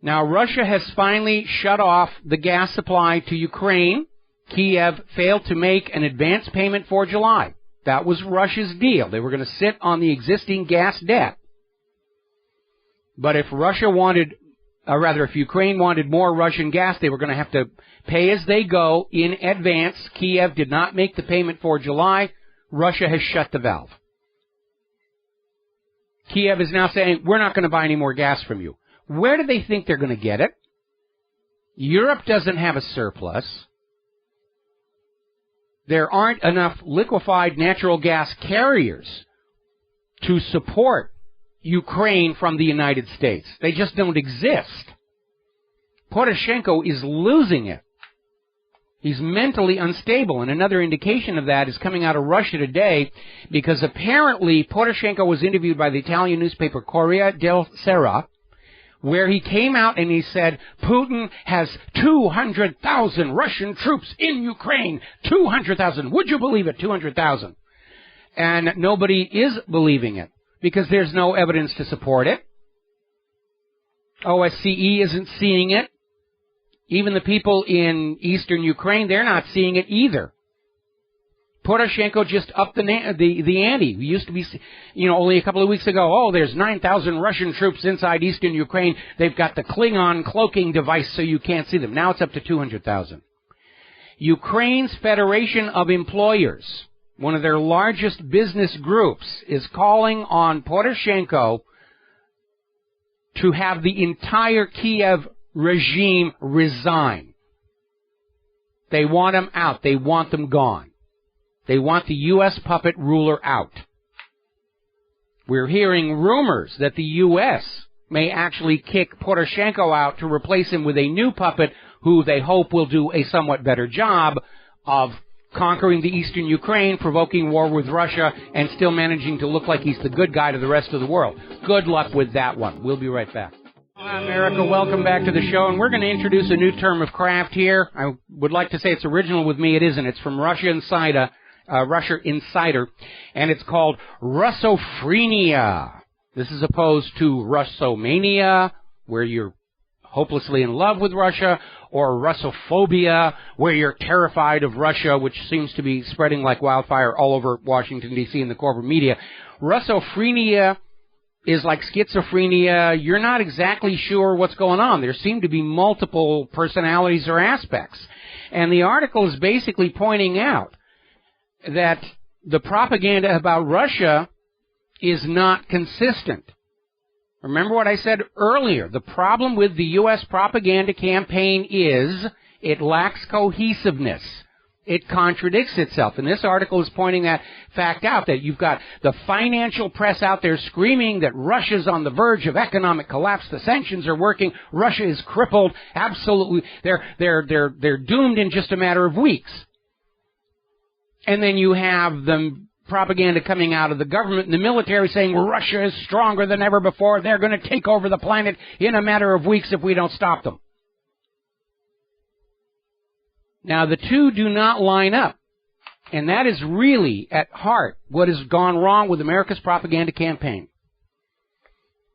Now, Russia has finally shut off the gas supply to Ukraine. Kiev failed to make an advance payment for July. That was Russia's deal. They were going to sit on the existing gas debt. But if if Ukraine wanted more Russian gas, they were going to have to pay as they go in advance. Kiev did not make the payment for July. Russia has shut the valve. Kiev is now saying, we're not going to buy any more gas from you. Where do they think they're going to get it? Europe doesn't have a surplus. There aren't enough liquefied natural gas carriers to support Ukraine from the United States. They just don't exist. Poroshenko is losing it. He's mentally unstable, and another indication of that is coming out of Russia today, because apparently Poroshenko was interviewed by the Italian newspaper Corriere della Sera, where he came out and he said, Putin has 200,000 Russian troops in Ukraine. 200,000. Would you believe it? 200,000. And nobody is believing it, because there's no evidence to support it. OSCE isn't seeing it. Even the people in eastern Ukraine, they're not seeing it either. Poroshenko just upped the ante. We used to be, only a couple of weeks ago, there's 9,000 Russian troops inside eastern Ukraine. They've got the Klingon cloaking device so you can't see them. Now it's up to 200,000. Ukraine's Federation of Employers, one of their largest business groups, is calling on Poroshenko to have the entire Kiev regime resign. They want him out. They want them gone. They want the U.S. puppet ruler out. We're hearing rumors that the U.S. may actually kick Poroshenko out to replace him with a new puppet who they hope will do a somewhat better job of conquering the eastern Ukraine, provoking war with Russia, and still managing to look like he's the good guy to the rest of the world. Good luck with that one. We'll be right back. Hi, America. Welcome back to the show, and we're going to introduce a new term of craft here. I would like to say it's original with me. It isn't. It's from Russia Insider, and it's called Russophrenia. This is opposed to Russomania, where you're hopelessly in love with Russia, or Russophobia, where you're terrified of Russia, which seems to be spreading like wildfire all over Washington, D.C. and the corporate media. Russophrenia is like schizophrenia. You're not exactly sure what's going on. There seem to be multiple personalities or aspects. And the article is basically pointing out that the propaganda about Russia is not consistent. Remember what I said earlier. The problem with the U.S. propaganda campaign is it lacks cohesiveness. It contradicts itself. And this article is pointing that fact out, that you've got the financial press out there screaming that Russia's on the verge of economic collapse. The sanctions are working. Russia is crippled. Absolutely. They're doomed in just a matter of weeks. And then you have them propaganda coming out of the government and the military saying Russia is stronger than ever before. They're going to take over the planet in a matter of weeks if we don't stop them. Now, the two do not line up. And that is really, at heart, what has gone wrong with America's propaganda campaign.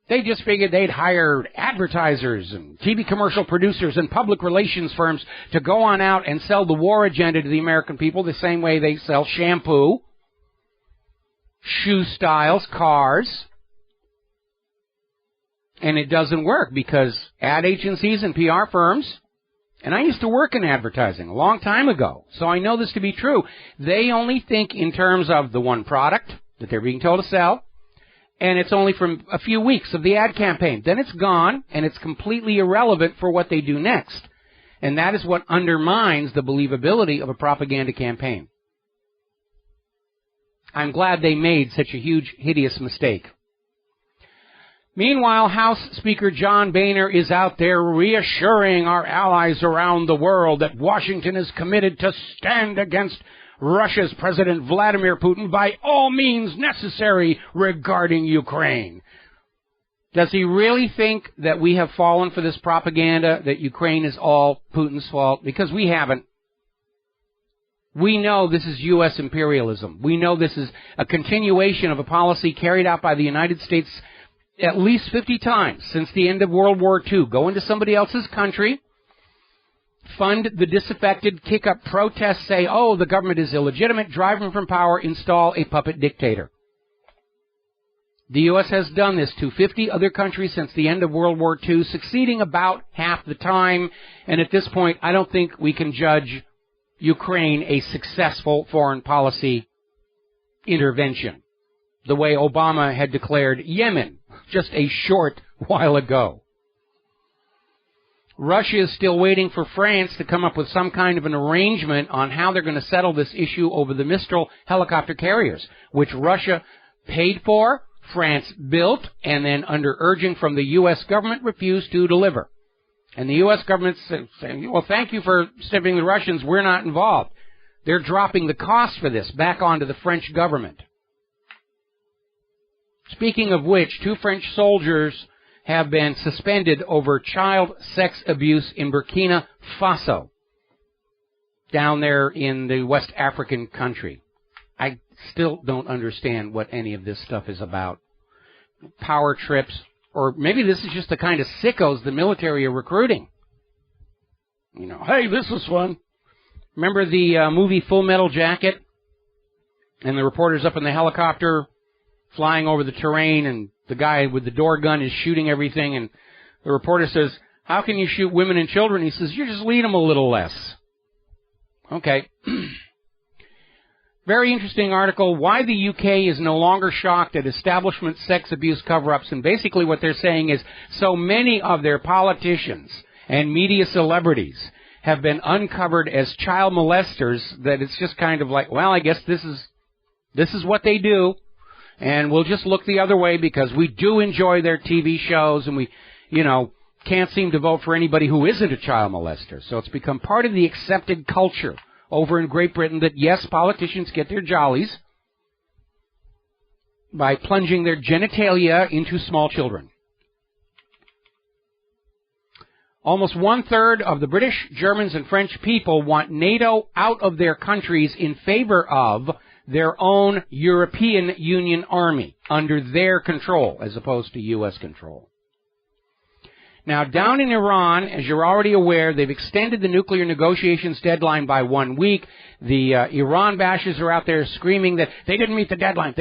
They just figured they'd hire advertisers and TV commercial producers and public relations firms to go on out and sell the war agenda to the American people the same way they sell shampoo, shoe styles, cars. And it doesn't work because ad agencies and PR firms, and I used to work in advertising a long time ago, so I know this to be true. They only think in terms of the one product that they're being told to sell, and it's only from a few weeks of the ad campaign. Then it's gone, and it's completely irrelevant for what they do next. And that is what undermines the believability of a propaganda campaign. I'm glad they made such a huge, hideous mistake. Meanwhile, House Speaker John Boehner is out there reassuring our allies around the world that Washington is committed to stand against Russia's President Vladimir Putin by all means necessary regarding Ukraine. Does he really think that we have fallen for this propaganda that Ukraine is all Putin's fault? Because we haven't. We know this is U.S. imperialism. We know this is a continuation of a policy carried out by the United States at least 50 times since the end of World War II. Go into somebody else's country, fund the disaffected, kick up protests, say, oh, the government is illegitimate, drive them from power, install a puppet dictator. The U.S. has done this to 50 other countries since the end of World War II, succeeding about half the time. And at this point, I don't think we can judge Ukraine a successful foreign policy intervention, the way Obama had declared Yemen just a short while ago. Russia is still waiting for France to come up with some kind of an arrangement on how they're going to settle this issue over the Mistral helicopter carriers, which Russia paid for, France built, and then under urging from the U.S. government refused to deliver. And the U.S. government saying, well, thank you for stiffing the Russians. We're not involved. They're dropping the cost for this back onto the French government. Speaking of which, 2 French soldiers have been suspended over child sex abuse in Burkina Faso, down there in the West African country. I still don't understand what any of this stuff is about. Power trips, or maybe this is just the kind of sickos the military are recruiting. You know, hey, this was fun. Remember the movie Full Metal Jacket? And the reporter's up in the helicopter flying over the terrain, and the guy with the door gun is shooting everything, and the reporter says, how can you shoot women and children? He says, you just lead them a little less. Okay. Very interesting article, Why the UK is No Longer Shocked at Establishment Sex Abuse Cover-Ups. And basically what they're saying is so many of their politicians and media celebrities have been uncovered as child molesters that it's just kind of like, well, I guess this is what they do. And we'll just look the other way because we do enjoy their TV shows and we, can't seem to vote for anybody who isn't a child molester. So it's become part of the accepted culture over in Great Britain that, yes, politicians get their jollies by plunging their genitalia into small children. Almost one-third of the British, Germans, and French people want NATO out of their countries in favor of their own European Union army under their control as opposed to U.S. control. Now, down in Iran, as you're already aware, they've extended the nuclear negotiations deadline by 1 week. The Iran bashers are out there screaming that they didn't meet the deadline,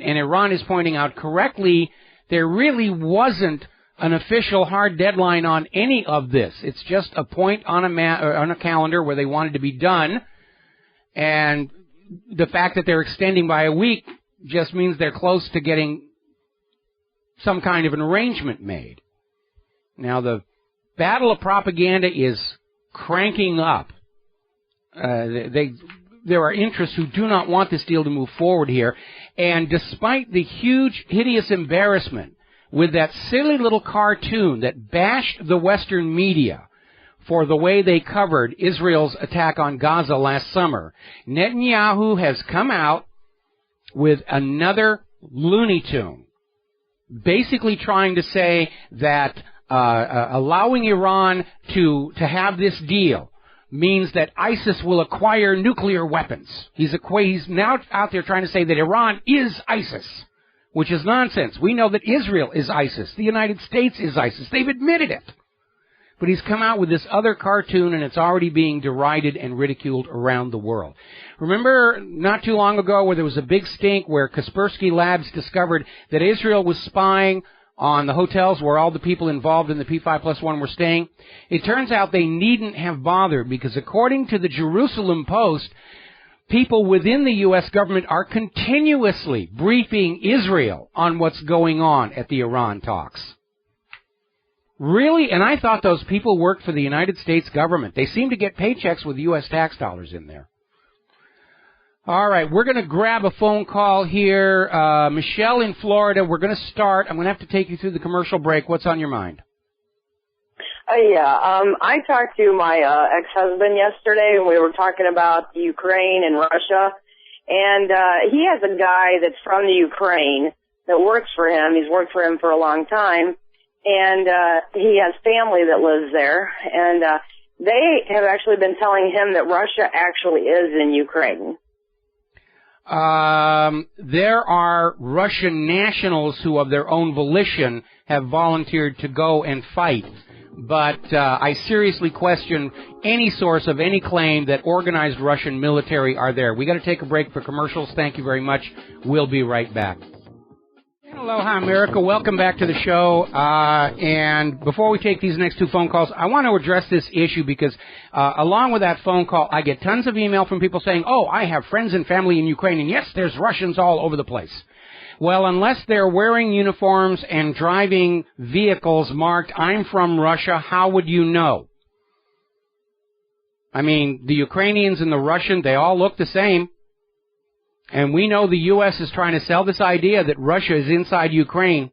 and Iran is pointing out correctly there really wasn't an official hard deadline on any of this. It's just a point on a calendar where they wanted to be done, and the fact that they're extending by a week just means they're close to getting some kind of an arrangement made. Now, the battle of propaganda is cranking up. There are interests who do not want this deal to move forward here, and despite the huge, hideous embarrassment with that silly little cartoon that bashed the Western media for the way they covered Israel's attack on Gaza last summer, Netanyahu has come out with another Looney Tune, basically trying to say that allowing Iran to have this deal means that ISIS will acquire nuclear weapons. He's now out there trying to say that Iran is ISIS, which is nonsense. We know that Israel is ISIS. The United States is ISIS. They've admitted it. But he's come out with this other cartoon, and it's already being derided and ridiculed around the world. Remember not too long ago where there was a big stink where Kaspersky Labs discovered that Israel was spying on the hotels where all the people involved in the P5+1 were staying? It turns out they needn't have bothered because according to the Jerusalem Post, people within the U.S. government are continuously briefing Israel on what's going on at the Iran talks. Really? And I thought those people worked for the United States government. They seem to get paychecks with U.S. tax dollars in there. All right, we're going to grab a phone call here. Michelle in Florida, we're going to start. I'm going to have to take you through the commercial break. What's on your mind? I talked to my ex-husband yesterday, and we were talking about Ukraine and Russia. And he has a guy that's from the Ukraine that works for him. He's worked for him for a long time. And he has family that lives there. And they have actually been telling him that Russia actually is in Ukraine. There are Russian nationals who, of their own volition, have volunteered to go and fight. But I seriously question any source of any claim that organized Russian military are there. We got to take a break for commercials. Thank you very much. We'll be right back. Aloha, America. Welcome back to the show. And before we take these next two phone calls, I want to address this issue because along with that phone call, I get tons of email from people saying, oh, I have friends and family in Ukraine, and yes, there's Russians all over the place. Well, unless they're wearing uniforms and driving vehicles marked, I'm from Russia, how would you know? I mean, the Ukrainians and the Russian, they all look the same. And we know the U.S. is trying to sell this idea that Russia is inside Ukraine.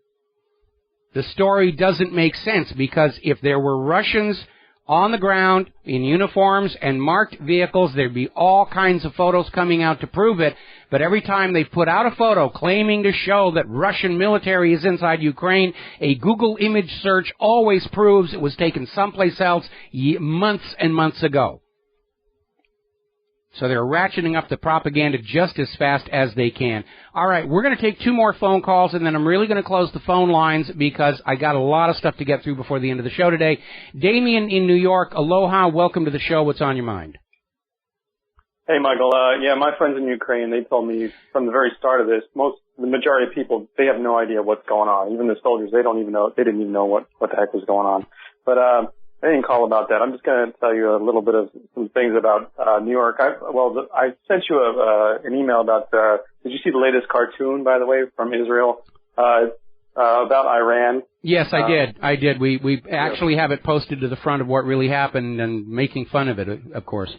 The story doesn't make sense because if there were Russians on the ground in uniforms and marked vehicles, there'd be all kinds of photos coming out to prove it. But every time they put out a photo claiming to show that Russian military is inside Ukraine, a Google image search always proves it was taken someplace else months and months ago. So they're ratcheting up the propaganda just as fast as they can. All right, we're going to take two more phone calls, and then I'm really going to close the phone lines because I got a lot of stuff to get through before the end of the show today. Damien in New York, aloha, welcome to the show. What's on your mind? Hey, Michael. My friends in Ukraine, they told me from the very start of this, the majority of people, they have no idea what's going on. Even the soldiers, they didn't even know what the heck was going on. But didn't call about that. I'm just going to tell you a little bit of some things about New York. I sent you an email about did you see the latest cartoon, by the way, from Israel about Iran? Yes, I did. We actually have it posted to the front of what really happened and making fun of it, of course.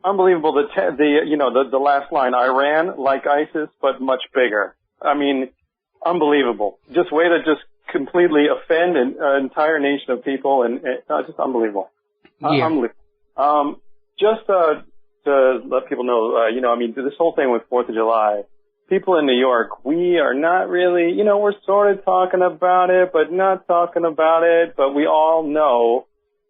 Unbelievable. The last line, Iran like ISIS, but much bigger. I mean, unbelievable. Just way to just completely offend an entire nation of people, and just unbelievable. Yeah. Unbelievable. Just to let people know, this whole thing with 4th of July, people in New York, we are not really, we're sort of talking about it, but not talking about it, but we all know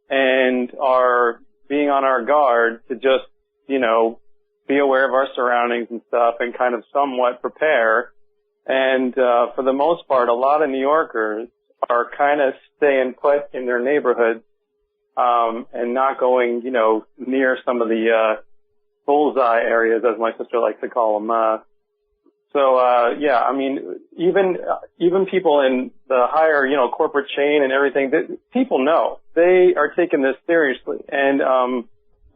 and are being on our guard to just, be aware of our surroundings and stuff and kind of somewhat prepare. And for the most part, a lot of New Yorkers are kind of staying put in their neighborhoods and not going, near some of the bullseye areas, as my sister likes to call them. Even people in the higher, corporate chain and everything, people know. They are taking this seriously. And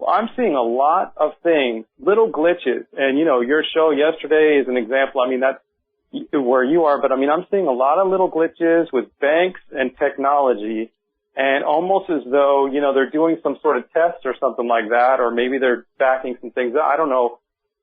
I'm seeing a lot of things, little glitches. And, your show yesterday is an example. I mean, that's where you are, but I'm seeing a lot of little glitches with banks and technology, and almost as though, they're doing some sort of test or something like that, or maybe they're backing some things. I don't know.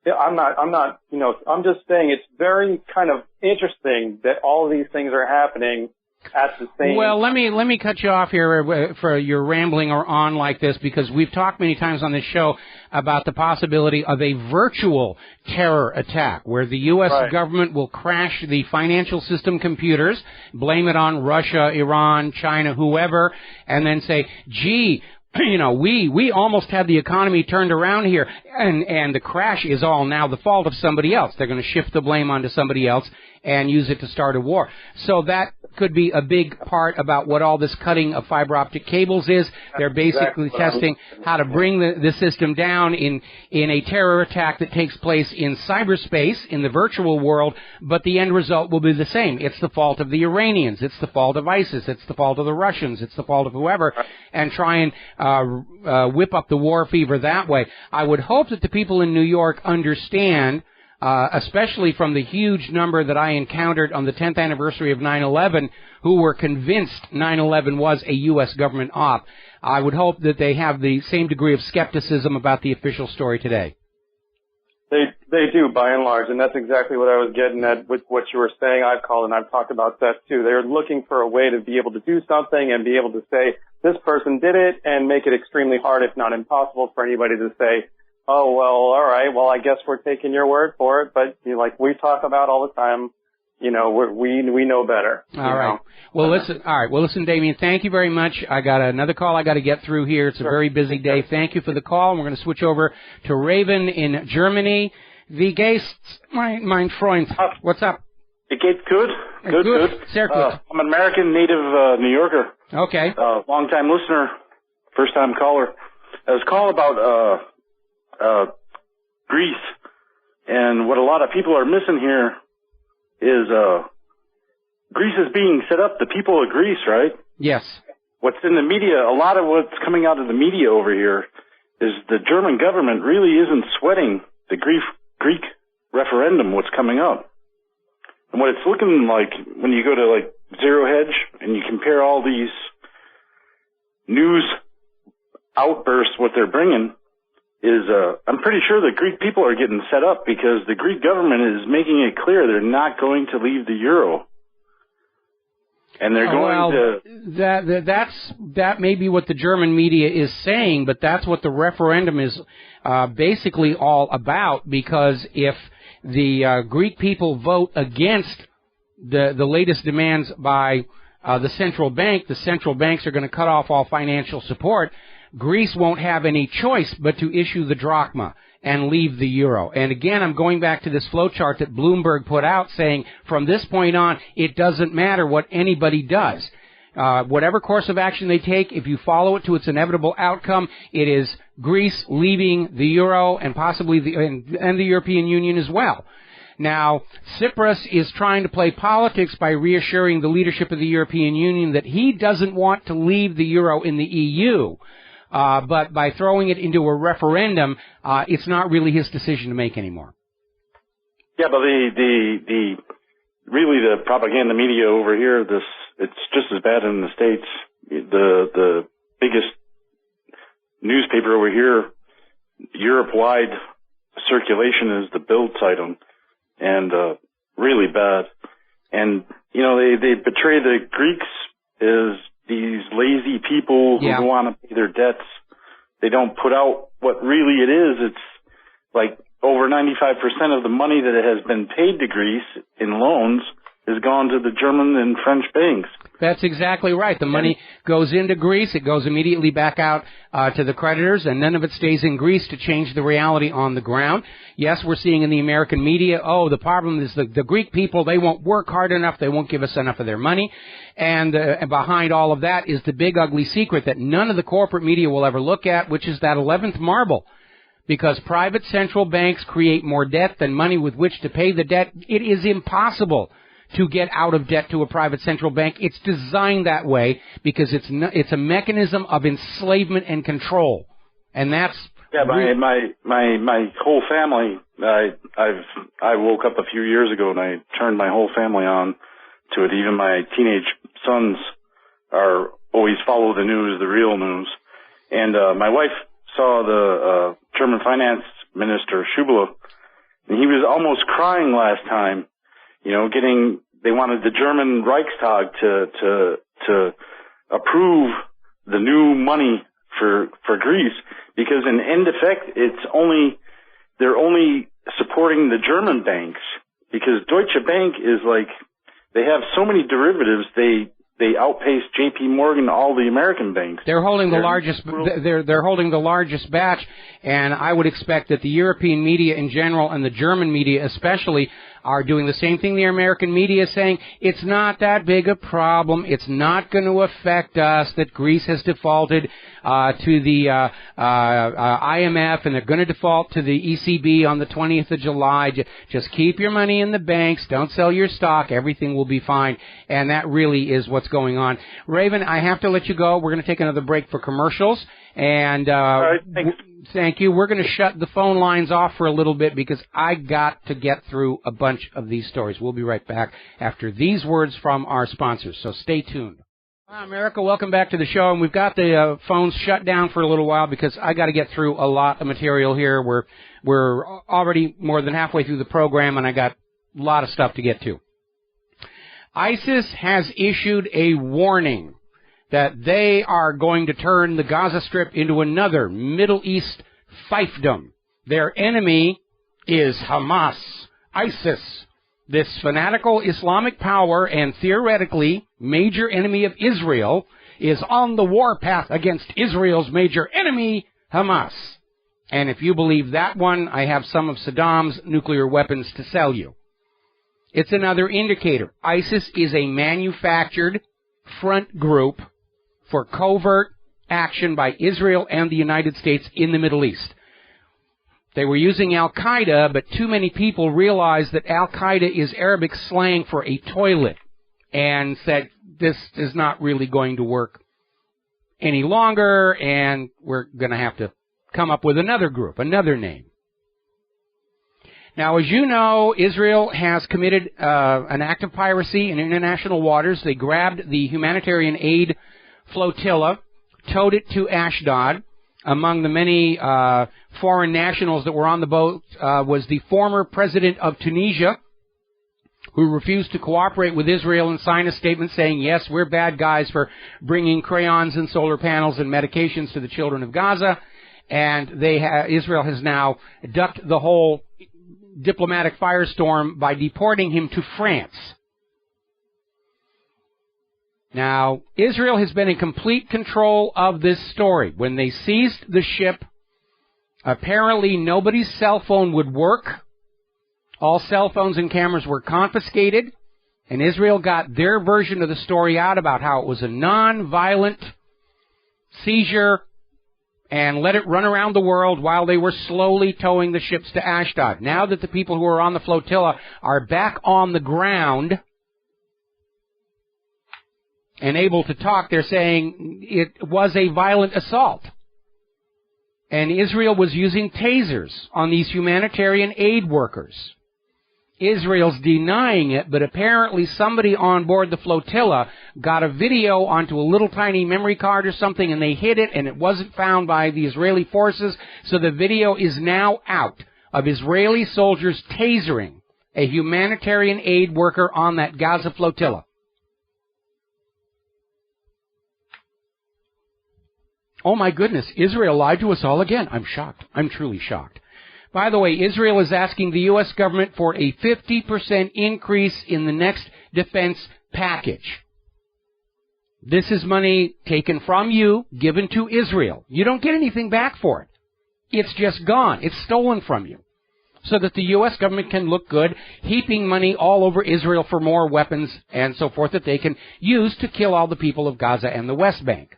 I'm just saying it's very kind of interesting that all of these things are happening at the same. Well, let me cut you off here for your rambling or on like this, because we've talked many times on this show about the possibility of a virtual terror attack where the U.S. government will crash the financial system computers, blame it on Russia, Iran, China, whoever, and then say, gee, we almost had the economy turned around here, and the crash is all now the fault of somebody else. They're going to shift the blame onto somebody else and use it to start a war. So that could be a big part about what all this cutting of fiber optic cables is. They're basically testing how to bring the system down in a terror attack that takes place in cyberspace, in the virtual world, but the end result will be the same. It's the fault of the Iranians. It's the fault of ISIS. It's the fault of the Russians. It's the fault of whoever, and try and whip up the war fever that way. I would hope that the people in New York understand, especially from the huge number that I encountered on the 10th anniversary of 9/11, who were convinced 9/11 was a U.S. government op. I would hope that they have the same degree of skepticism about the official story today. They do, by and large, and that's exactly what I was getting at with what you were saying. I've called and I've talked about that too. They're looking for a way to be able to do something and be able to say, this person did it, and make it extremely hard, if not impossible, for anybody to say, oh, well, all right, well, I guess we're taking your word for it, but like we talk about all the time, we know better. All right. Well, listen, Damien, thank you very much. I got another call I got to get through here. It's a very busy day. Thank you for the call. And we're going to switch over to Raven in Germany. Wie geht's, mein Freund? What's up? It geht good. Good. Sehr gut. I'm an American native New Yorker. Okay. Long-time listener, first-time caller. I was calling about Greece, and what a lot of people are missing here is Greece is being set up. The people of Greece, right? Yes. What's in the media, a lot of what's coming out of the media over here is the German government really isn't sweating the Greek referendum, what's coming up. And what it's looking like when you go to like Zero Hedge and you compare all these news outbursts, what they're bringing is, I'm pretty sure the Greek people are getting set up because the Greek government is making it clear they're not going to leave the euro. And they're going to... That may be what the German media is saying, but that's what the referendum is basically all about, because if the Greek people vote against the latest demands by the central bank, the central banks are going to cut off all financial support. Greece won't have any choice but to issue the drachma and leave the euro. And again, I'm going back to this flowchart that Bloomberg put out saying from this point on, it doesn't matter what anybody does. Whatever course of action they take, if you follow it to its inevitable outcome, it is Greece leaving the euro and possibly the European Union as well. Now, Tsipras is trying to play politics by reassuring the leadership of the European Union that he doesn't want to leave the euro in the EU. But by throwing it into a referendum, it's not really his decision to make anymore. Yeah, but the propaganda media over here, it's just as bad in the States. The biggest newspaper over here, Europe-wide circulation, is the Bild Zeitung, and really bad. And they portray the Greeks as these lazy people who don't want to pay their debts. They don't put out what really it is. It's like over 95% of the money that has been paid to Greece in loans has gone to the German and French banks. That's exactly right. The money goes into Greece. It goes immediately back out to the creditors, and none of it stays in Greece to change the reality on the ground. Yes, we're seeing in the American media, the problem is the Greek people, they won't work hard enough. They won't give us enough of their money. And behind all of that is the big, ugly secret that none of the corporate media will ever look at, which is that 11th marble. Because private central banks create more debt than money with which to pay the debt. It is impossible to get out of debt to a private central bank. It's designed that way because it's a mechanism of enslavement and control. And that's... Yeah, my whole family, I woke up a few years ago and I turned my whole family on to it. Even my teenage sons are always follow the news, the real news. And my wife saw the German finance minister, Schäuble, and he was almost crying last time. They wanted the German Reichstag to approve the new money for Greece, because in end effect, they're only supporting the German banks, because Deutsche Bank is like, they have so many derivatives, they outpace J.P. Morgan, all the American banks. They're holding the largest. They're holding the largest batch, and I would expect that the European media in general and the German media especially are doing the same thing the American media is saying. It's not that big a problem. It's not going to affect us that Greece has defaulted to the IMF, and they're going to default to the ECB on the 20th of July. Just keep your money in the banks. Don't sell your stock. Everything will be fine. And that really is what's going on. Raven, I have to let you go. We're going to take another break for commercials. And all right, thanks. Thank you. We're going to shut the phone lines off for a little bit because I got to get through a bunch of these stories. We'll be right back after these words from our sponsors, so stay tuned. Hi, America. Welcome back to the show. And we've got the phones shut down for a little while because I got to get through a lot of material here. We're already more than halfway through the program, and I got a lot of stuff to get to. ISIS has issued a warning that they are going to turn the Gaza Strip into another Middle East fiefdom. Their enemy is Hamas, ISIS, this fanatical Islamic power and theoretically major enemy of Israel, is on the warpath against Israel's major enemy, Hamas. And if you believe that one, I have some of Saddam's nuclear weapons to sell you. It's another indicator. ISIS is a manufactured front group for covert action by Israel and the United States in the Middle East. They were using Al-Qaeda, but too many people realized that Al-Qaeda is Arabic slang for a toilet and said, this is not really going to work any longer, and we're going to have to come up with another group, another name. Now, as you know, Israel has committed an act of piracy in international waters. They grabbed the humanitarian aid flotilla, towed it to Ashdod. Among the many foreign nationals that were on the boat was the former president of Tunisia, who refused to cooperate with Israel and sign a statement saying, yes, we're bad guys for bringing crayons and solar panels and medications to the children of Gaza. And Israel has now ducked the whole diplomatic firestorm by deporting him to France. Now, Israel has been in complete control of this story. When they seized the ship, apparently nobody's cell phone would work. All cell phones and cameras were confiscated, and Israel got their version of the story out about how it was a non-violent seizure, and let it run around the world while they were slowly towing the ships to Ashdod. Now that the people who were on the flotilla are back on the ground and able to talk, they're saying it was a violent assault. And Israel was using tasers on these humanitarian aid workers. Israel's denying it, but apparently somebody on board the flotilla got a video onto a little tiny memory card or something, and they hid it, and it wasn't found by the Israeli forces, so the video is now out of Israeli soldiers tasering a humanitarian aid worker on that Gaza flotilla. Oh my goodness, Israel lied to us all again. I'm shocked. I'm truly shocked. By the way, Israel is asking the U.S. government for a 50% increase in the next defense package. This is money taken from you, given to Israel. You don't get anything back for it. It's just gone. It's stolen from you. So that the U.S. government can look good, heaping money all over Israel for more weapons and so forth that they can use to kill all the people of Gaza and the West Bank.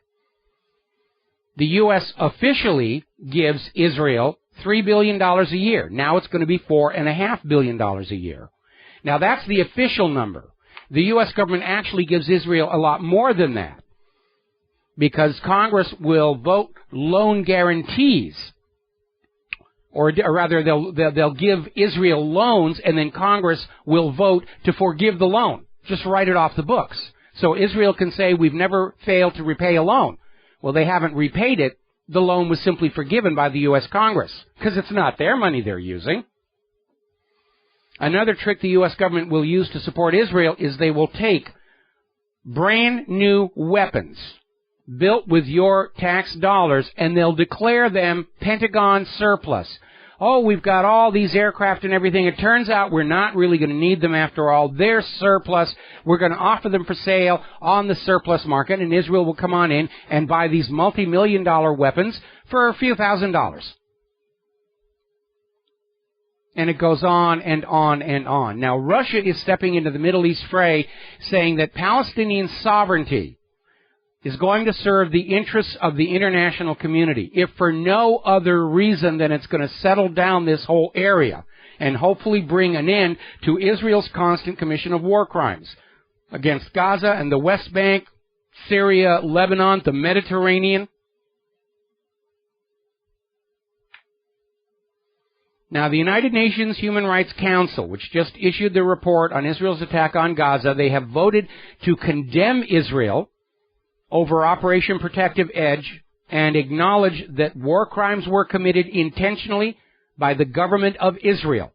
The U.S. officially gives Israel $3 billion a year. Now it's going to be $4.5 billion a year. Now that's the official number. The U.S. government actually gives Israel a lot more than that, because Congress will vote loan guarantees, or rather they'll give Israel loans, and then Congress will vote to forgive the loan. Just write it off the books. So Israel can say, we've never failed to repay a loan. Well, they haven't repaid it. The loan was simply forgiven by the U.S. Congress, because it's not their money they're using. Another trick the U.S. government will use to support Israel is they will take brand new weapons built with your tax dollars, and they'll declare them Pentagon surplus. Oh, we've got all these aircraft and everything. It turns out we're not really going to need them after all. They're surplus. We're going to offer them for sale on the surplus market, and Israel will come on in and buy these multi-million-dollar weapons for a few $1,000s. And it goes on and on and on. Now, Russia is stepping into the Middle East fray, saying that Palestinian sovereignty is going to serve the interests of the international community, if for no other reason than it's going to settle down this whole area and hopefully bring an end to Israel's constant commission of war crimes against Gaza and the West Bank, Syria, Lebanon, the Mediterranean. Now, the United Nations Human Rights Council, which just issued the report on Israel's attack on Gaza, they have voted to condemn Israel over Operation Protective Edge and acknowledge that war crimes were committed intentionally by the government of Israel,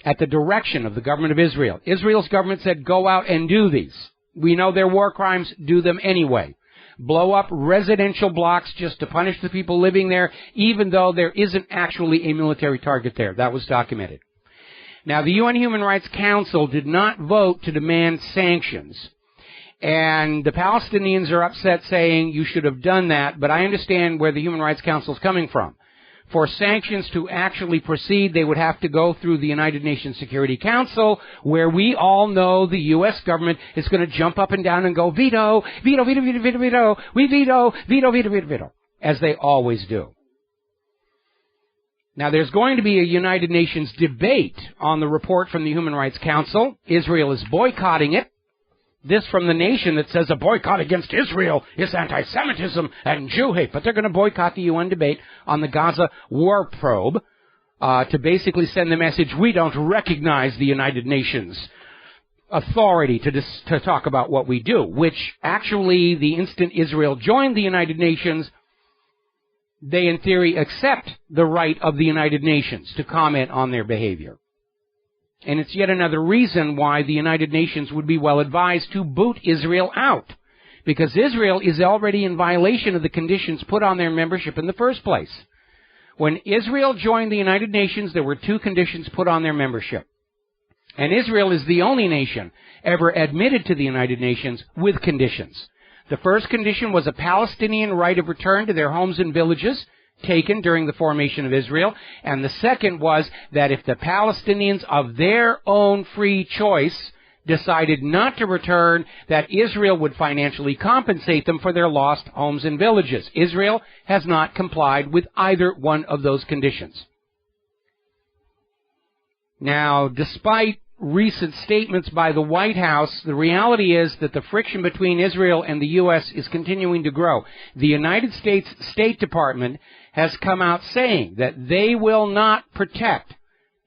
at the direction of the government of Israel. Israel's government said, go out and do these. We know they're war crimes, do them anyway. Blow up residential blocks just to punish the people living there, even though there isn't actually a military target there. That was documented. Now, the UN Human Rights Council did not vote to demand sanctions. And the Palestinians are upset, saying you should have done that, but I understand where the Human Rights Council is coming from. For sanctions to actually proceed, they would have to go through the United Nations Security Council, where we all know the U.S. government is going to jump up and down and go, veto, veto, veto, veto, veto, veto, we veto, veto, veto, veto, veto, as they always do. Now, there's going to be a United Nations debate on the report from the Human Rights Council. Israel is boycotting it. This from the nation that says a boycott against Israel is anti-Semitism and Jew hate. But they're going to boycott the UN debate on the Gaza war probe to basically send the message, we don't recognize the United Nations authority to talk about what we do, which actually the instant Israel joined the United Nations, they in theory accept the right of the United Nations to comment on their behavior. And it's yet another reason why the United Nations would be well advised to boot Israel out, because Israel is already in violation of the conditions put on their membership in the first place. When Israel joined the United Nations, there were two conditions put on their membership. And Israel is the only nation ever admitted to the United Nations with conditions. The first condition was a Palestinian right of return to their homes and villages, taken during the formation of Israel, and the second was that if the Palestinians of their own free choice decided not to return, that Israel would financially compensate them for their lost homes and villages. Israel has not complied with either one of those conditions. Now, despite recent statements by the White House, the reality is that the friction between Israel and the U.S. is continuing to grow. The United States State Department has come out saying that they will not protect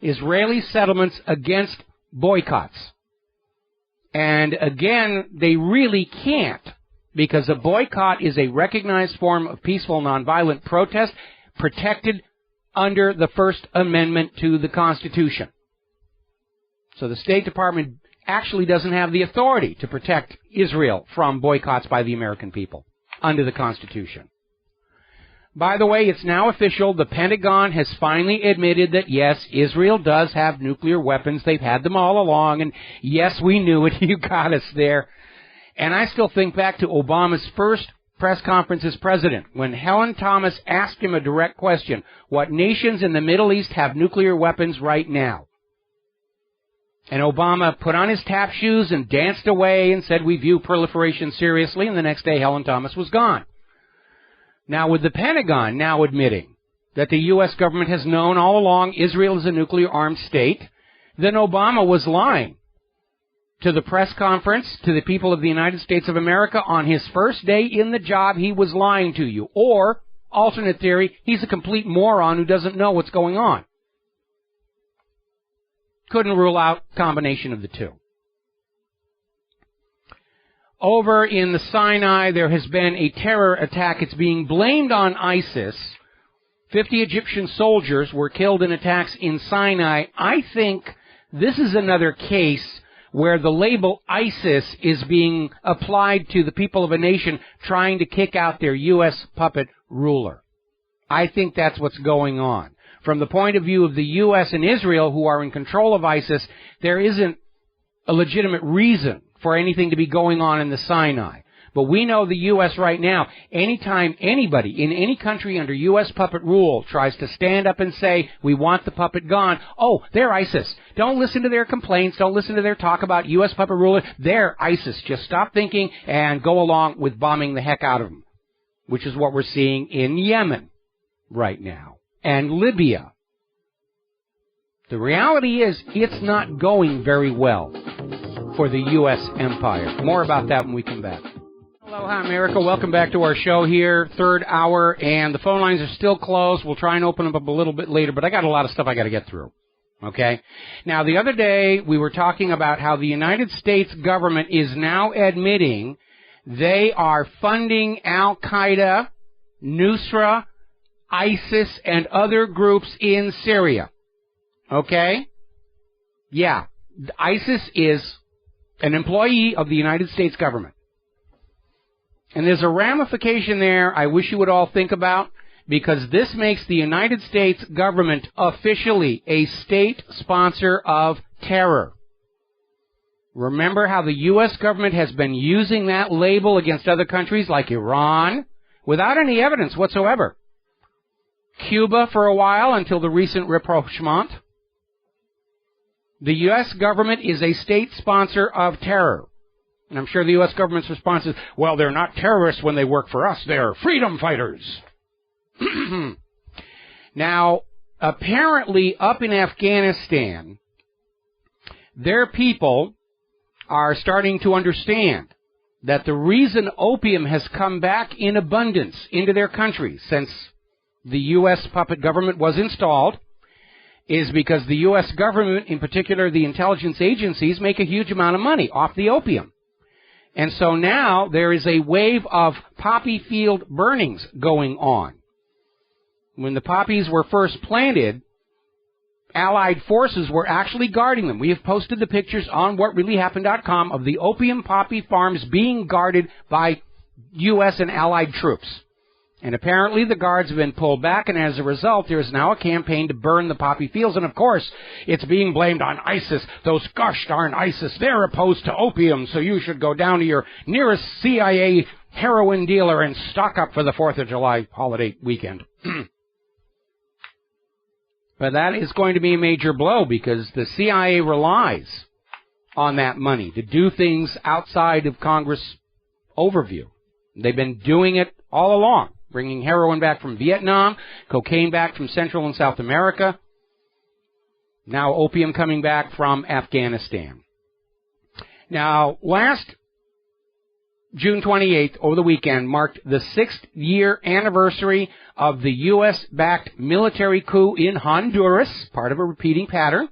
Israeli settlements against boycotts. And again, they really can't, because a boycott is a recognized form of peaceful nonviolent protest protected under the First Amendment to the Constitution. So the State Department actually doesn't have the authority to protect Israel from boycotts by the American people under the Constitution. By the way, it's now official. The Pentagon has finally admitted that, yes, Israel does have nuclear weapons. They've had them all along. And, yes, we knew it. You got us there. And I still think back to Obama's first press conference as president, when Helen Thomas asked him a direct question: what nations in the Middle East have nuclear weapons right now? And Obama put on his tap shoes and danced away and said, we view proliferation seriously. And the next day, Helen Thomas was gone. Now, with the Pentagon now admitting that the U.S. government has known all along Israel is a nuclear-armed state, then Obama was lying to the press conference, to the people of the United States of America on his first day in the job. He was lying to you. Or, alternate theory, he's a complete moron who doesn't know what's going on. Couldn't rule out combination of the two. Over in the Sinai, there has been a terror attack. It's being blamed on ISIS. 50 Egyptian soldiers were killed in attacks in Sinai. I think this is another case where the label ISIS is being applied to the people of a nation trying to kick out their U.S. puppet ruler. I think that's what's going on. From the point of view of the U.S. and Israel, who are in control of ISIS, there isn't a legitimate reason for anything to be going on in the Sinai. But we know the U.S. right now, anytime anybody in any country under U.S. puppet rule tries to stand up and say, we want the puppet gone, oh, they're ISIS. Don't listen to their complaints. Don't listen to their talk about U.S. puppet ruler. They're ISIS. Just stop thinking and go along with bombing the heck out of them, which is what we're seeing in Yemen right now and Libya. The reality is it's not going very well for the U.S. empire. More about that when we come back. Aloha, America. Welcome back to our show here, third hour, and the phone lines are still closed. We'll try and open them up a little bit later, but I got a lot of stuff I got to get through. Okay? Now, the other day, we were talking about how the United States government is now admitting they are funding Al-Qaeda, Nusra, ISIS, and other groups in Syria. Okay? Yeah. ISIS is an employee of the United States government. And there's a ramification there I wish you would all think about, because this makes the United States government officially a state sponsor of terror. Remember how the U.S. government has been using that label against other countries like Iran without any evidence whatsoever. Cuba for a while until the recent rapprochement. The U.S. government is a state sponsor of terror. And I'm sure the U.S. government's response is, well, they're not terrorists when they work for us. They're freedom fighters. Now, apparently up in Afghanistan, their people are starting to understand that the reason opium has come back in abundance into their country since the U.S. puppet government was installed is because the U.S. government, in particular the intelligence agencies, make a huge amount of money off the opium. And so now there is a wave of poppy field burnings going on. When the poppies were first planted, Allied forces were actually guarding them. We have posted the pictures on whatreallyhappened.com of the opium poppy farms being guarded by U.S. and Allied troops. And apparently the guards have been pulled back, and as a result, there is now a campaign to burn the poppy fields. And of course, it's being blamed on ISIS. Those gosh darn ISIS, they're opposed to opium, so you should go down to your nearest CIA heroin dealer and stock up for the 4th of July holiday weekend. But that is going to be a major blow because the CIA relies on that money to do things outside of Congress overview. They've been doing it all along, bringing heroin back from Vietnam, cocaine back from Central and South America, now opium coming back from Afghanistan. Now, last June 28th, over the weekend, marked the 6th-year anniversary of the U.S.-backed military coup in Honduras, part of a repeating pattern.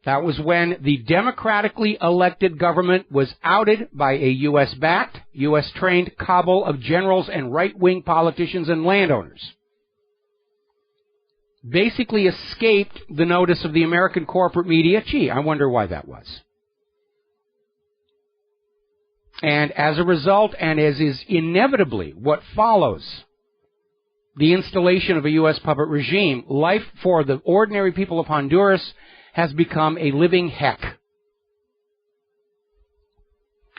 That was when the democratically elected government was outed by a U.S.-backed, U.S.-trained cabal of generals and right-wing politicians and landowners. Basically escaped the notice of the American corporate media. Gee, I wonder why that was. And as a result, and as is inevitably what follows the installation of a U.S. puppet regime, life for the ordinary people of Honduras has become a living heck.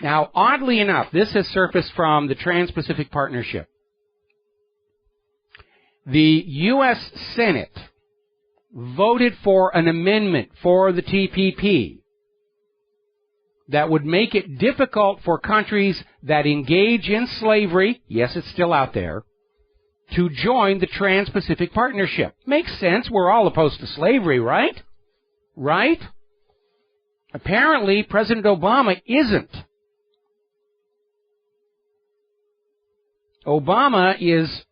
Now, oddly enough, this has surfaced from the Trans-Pacific Partnership. The U.S. Senate voted for an amendment for the TPP that would make it difficult for countries that engage in slavery, yes, it's still out there, to join the Trans-Pacific Partnership. Makes sense. We're all opposed to slavery, right? Right? Apparently, President Obama isn't. Obama is,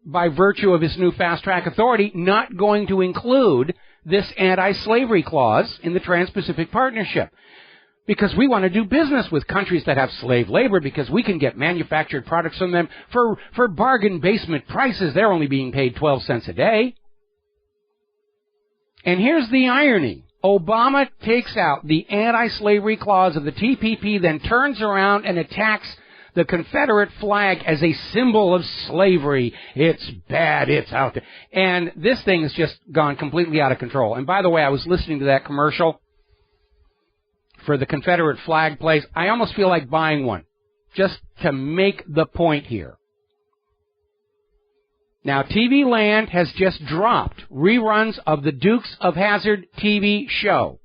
by virtue of his new fast-track authority, not going to include this anti-slavery clause in the Trans-Pacific Partnership. Because we want to do business with countries that have slave labor, because we can get manufactured products from them for bargain basement prices. They're only being paid 12 cents a day. And here's the irony. Obama takes out the anti-slavery clause of the TPP, then turns around and attacks the Confederate flag as a symbol of slavery. It's bad. It's out there. And this thing has just gone completely out of control. And by the way, I was listening to that commercial for the Confederate flag place. I almost feel like buying one just to make the point here. Now, TV Land has just dropped reruns of the Dukes of Hazzard TV show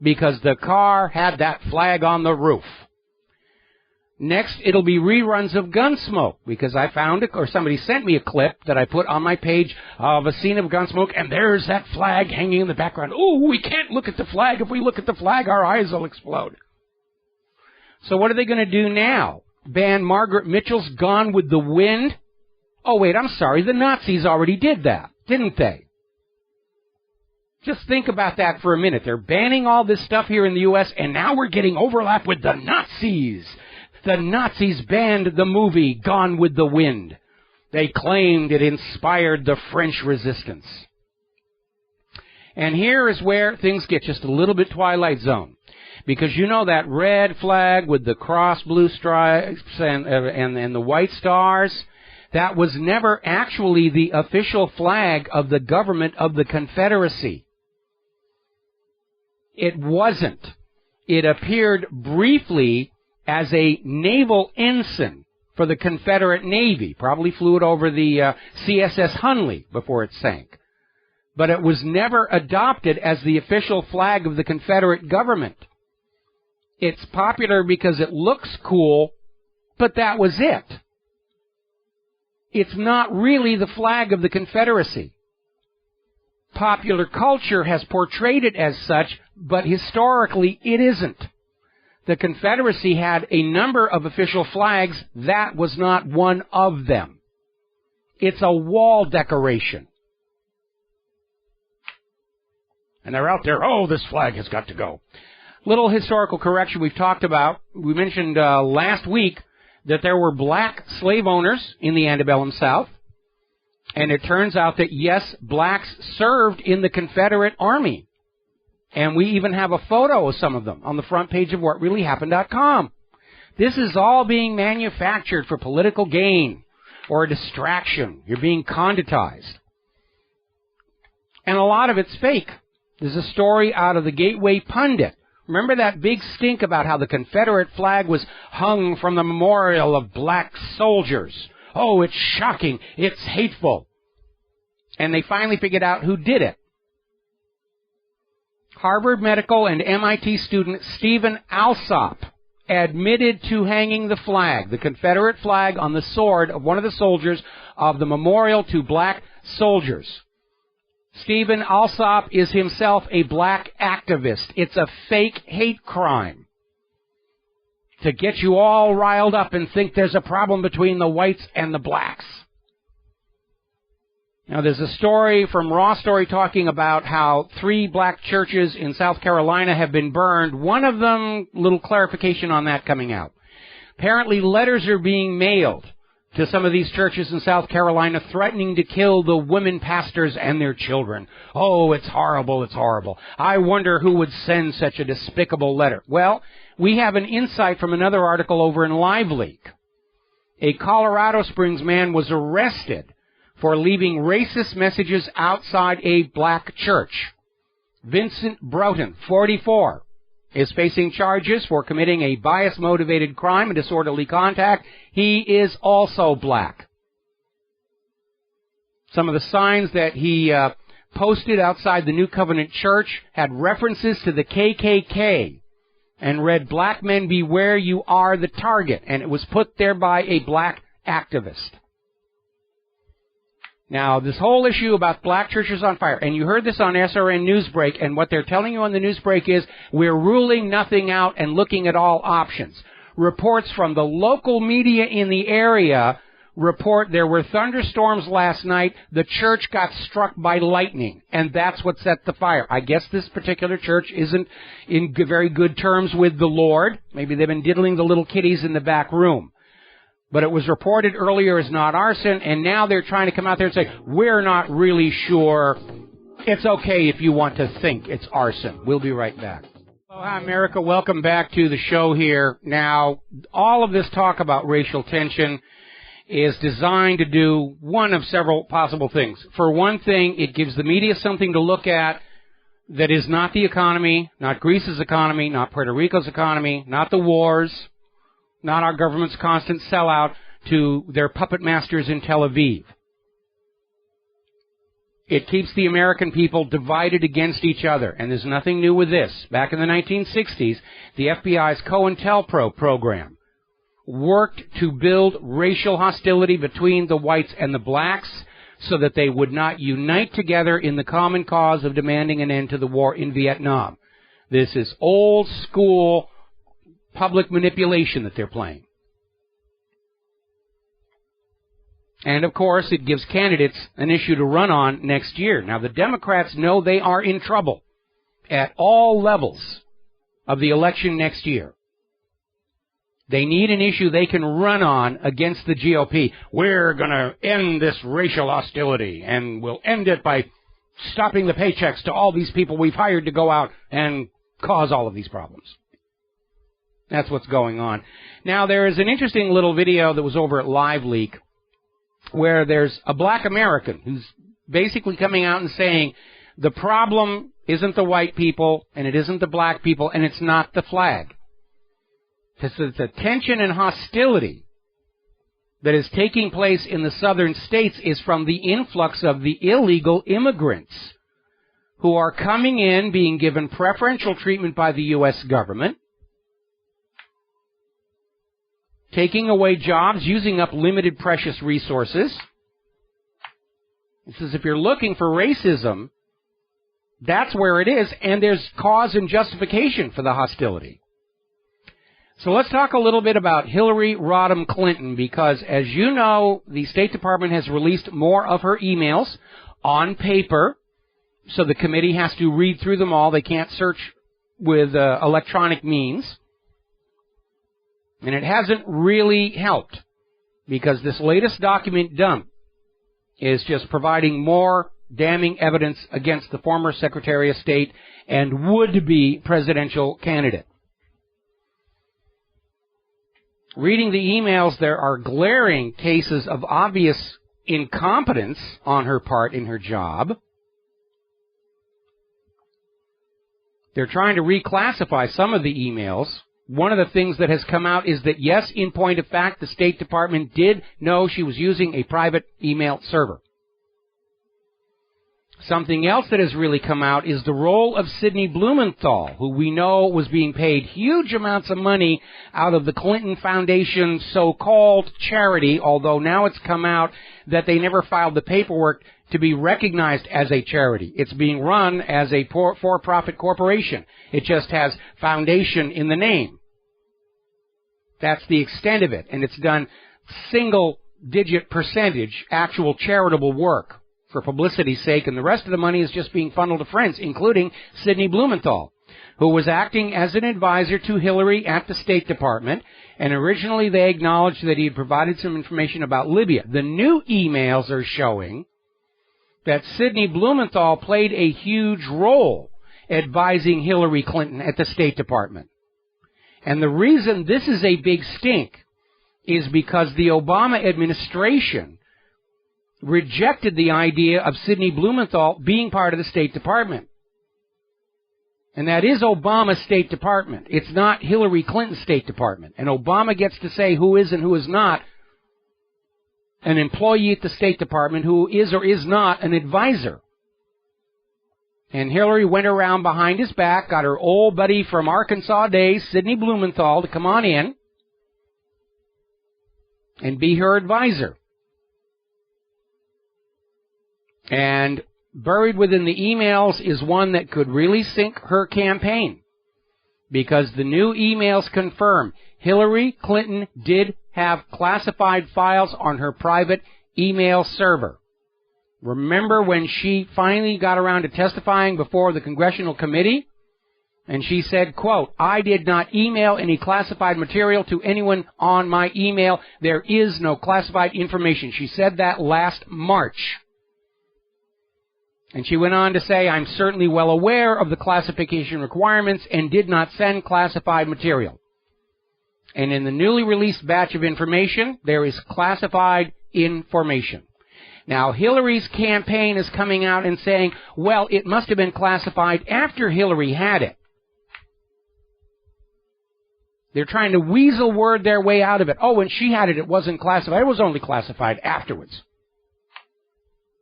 because the car had that flag on the roof. Next, it'll be reruns of Gunsmoke, because I found it, or somebody sent me a clip that I put on my page of a scene of Gunsmoke, and there's that flag hanging in the background. Oh, we can't look at the flag. If we look at the flag, our eyes will explode. So what are they going to do now? Ban Margaret Mitchell's Gone with the Wind? Oh, wait, I'm sorry. The Nazis already did that, didn't they? Just think about that for a minute. They're banning all this stuff here in the U.S., and now we're getting overlap with the Nazis. The Nazis banned the movie Gone with the Wind. They claimed it inspired the French resistance. And here is where things get just a little bit Twilight Zone. Because you know that red flag with the cross blue stripes and the white stars? That was never actually the official flag of the government of the Confederacy. It wasn't. It appeared briefly as a naval ensign for the Confederate Navy. Probably flew it over the CSS Hunley before it sank. But it was never adopted as the official flag of the Confederate government. It's popular because it looks cool, but that was it. It's not really the flag of the Confederacy. Popular culture has portrayed it as such, but historically it isn't. The Confederacy had a number of official flags. That was not one of them. It's a wall decoration. And they're out there, oh, this flag has got to go. Little historical correction we've talked about. We mentioned last week that there were black slave owners in the antebellum South. And it turns out that, yes, blacks served in the Confederate Army. And we even have a photo of some of them on the front page of whatreallyhappened.com. This is all being manufactured for political gain or a distraction. You're being conditized. And a lot of it's fake. There's a story out of the Gateway Pundit. Remember that big stink about how the Confederate flag was hung from the memorial of black soldiers? Oh, it's shocking. It's hateful. And they finally figured out who did it. Harvard Medical and MIT student Stephen Alsop admitted to hanging the flag, the Confederate flag, on the sword of one of the soldiers of the memorial to black soldiers. Stephen Alsop is himself a black activist. It's a fake hate crime to get you all riled up and think there's a problem between the whites and the blacks. Now, there's a story from Raw Story talking about how 3 black churches in South Carolina have been burned. One of them, little clarification on that coming out. Apparently, letters are being mailed to some of these churches in South Carolina threatening to kill the women pastors and their children. Oh, it's horrible, it's horrible. I wonder who would send such a despicable letter. Well, we have an insight from another article over in LiveLeak. A Colorado Springs man was arrested for leaving racist messages outside a black church. Vincent Broughton, 44, is facing charges for committing a bias-motivated crime and disorderly contact. He is also black. Some of the signs that he posted outside the New Covenant Church had references to the KKK and read, "Black men beware, you are the target," and it was put there by a black activist. Now, this whole issue about black churches on fire, and you heard this on SRN Newsbreak, and what they're telling you on the Newsbreak is we're ruling nothing out and looking at all options. Reports from the local media in the area report there were thunderstorms last night. The church got struck by lightning, and that's what set the fire. I guess this particular church isn't in very good terms with the Lord. Maybe they've been diddling the little kiddies in the back room. But it was reported earlier as not arson, and now they're trying to come out there and say, we're not really sure. It's okay if you want to think it's arson. We'll be right back. Hello, hi, America. Welcome back to the show here. Now, all of this talk about racial tension is designed to do one of several possible things. For one thing, it gives the media something to look at that is not the economy, not Greece's economy, not Puerto Rico's economy, not the wars, not our government's constant sellout to their puppet masters in Tel Aviv. It keeps the American people divided against each other, and there's nothing new with this. Back in the 1960s, the FBI's COINTELPRO program worked to build racial hostility between the whites and the blacks so that they would not unite together in the common cause of demanding an end to the war in Vietnam. This is old school public manipulation that they're playing. And, of course, it gives candidates an issue to run on next year. Now, the Democrats know they are in trouble at all levels of the election next year. They need an issue they can run on against the GOP. We're going to end this racial hostility, and we'll end it by stopping the paychecks to all these people we've hired to go out and cause all of these problems. That's what's going on. Now, there is an interesting little video that was over at LiveLeak where there's a black American who's basically coming out and saying the problem isn't the white people, and it isn't the black people, and it's not the flag. It's the tension and hostility that is taking place in the southern states is from the influx of the illegal immigrants who are coming in, being given preferential treatment by the U.S. government, taking away jobs, using up limited precious resources. It says if you're looking for racism, that's where it is, and there's cause and justification for the hostility. So let's talk a little bit about Hillary Rodham Clinton, because as you know, the State Department has released more of her emails on paper, so the committee has to read through them all. They can't search with electronic means. And it hasn't really helped, because this latest document dump is just providing more damning evidence against the former Secretary of State and would-be presidential candidate. Reading the emails, there are glaring cases of obvious incompetence on her part in her job. They're trying to reclassify some of the emails. One of the things that has come out is that, yes, in point of fact, the State Department did know she was using a private email server. Something else that has really come out is the role of Sidney Blumenthal, who we know was being paid huge amounts of money out of the Clinton Foundation so-called charity, although now it's come out that they never filed the paperwork to be recognized as a charity. It's being run as a for-profit corporation. It just has foundation in the name. That's the extent of it, and it's done single-digit percentage actual charitable work for publicity's sake, and the rest of the money is just being funneled to friends, including Sidney Blumenthal, who was acting as an advisor to Hillary at the State Department, and originally they acknowledged that he had provided some information about Libya. The new emails are showing that Sidney Blumenthal played a huge role advising Hillary Clinton at the State Department. And the reason this is a big stink is because the Obama administration rejected the idea of Sidney Blumenthal being part of the State Department. And that is Obama's State Department. It's not Hillary Clinton's State Department. And Obama gets to say who is and who is not an employee at the State Department, who is or is not an advisor. And Hillary went around behind his back, got her old buddy from Arkansas days, Sidney Blumenthal, to come on in and be her advisor. And buried within the emails is one that could really sink her campaign, because the new emails confirm Hillary Clinton did have classified files on her private email server. Remember when she finally got around to testifying before the Congressional Committee? And she said, quote, "I did not email any classified material to anyone on my email. There is no classified information." She said that last March. And she went on to say, "I'm certainly well aware of the classification requirements and did not send classified material." And in the newly released batch of information, there is classified information. Now, Hillary's campaign is coming out and saying, well, it must have been classified after Hillary had it. They're trying to weasel word their way out of it. Oh, when she had it, it wasn't classified. It was only classified afterwards.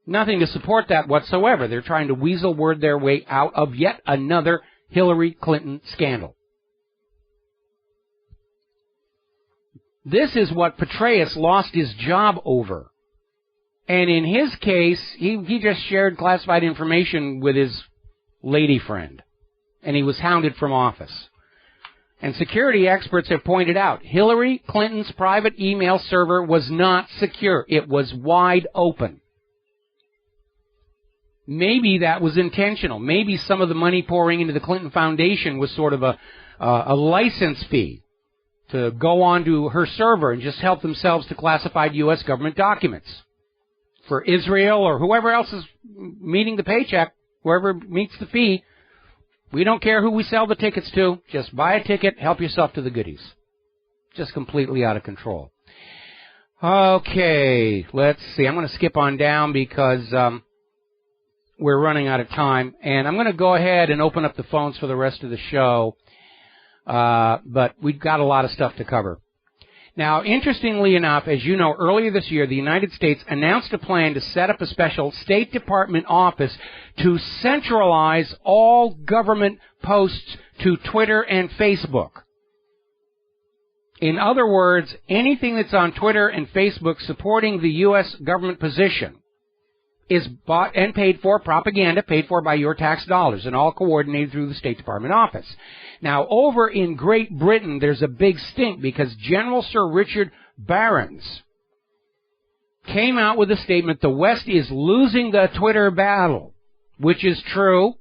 Nothing to support that whatsoever. They're trying to weasel word their way out of yet another Hillary Clinton scandal. This is what Petraeus lost his job over. And in his case, he just shared classified information with his lady friend. And he was hounded from office. And security experts have pointed out, Hillary Clinton's private email server was not secure. It was wide open. Maybe that was intentional. Maybe some of the money pouring into the Clinton Foundation was sort of a license fee to go onto her server and just help themselves to classified U.S. government documents. For Israel or whoever else is meeting the paycheck, whoever meets the fee, we don't care who we sell the tickets to. Just buy a ticket, help yourself to the goodies. Just completely out of control. Okay, let's see. I'm going to skip on down because we're running out of time. And I'm going to go ahead and open up the phones for the rest of the show. But we've got a lot of stuff to cover. Now, interestingly enough, as you know, earlier this year, the United States announced a plan to set up a special State Department office to centralize all government posts to Twitter and Facebook. In other words, anything that's on Twitter and Facebook supporting the U.S. government position is bought and paid for, propaganda paid for by your tax dollars, and all coordinated through the State Department office. Now, over in Great Britain, there's a big stink because General Sir Richard Barons came out with a statement, the West is losing the Twitter battle, which is true.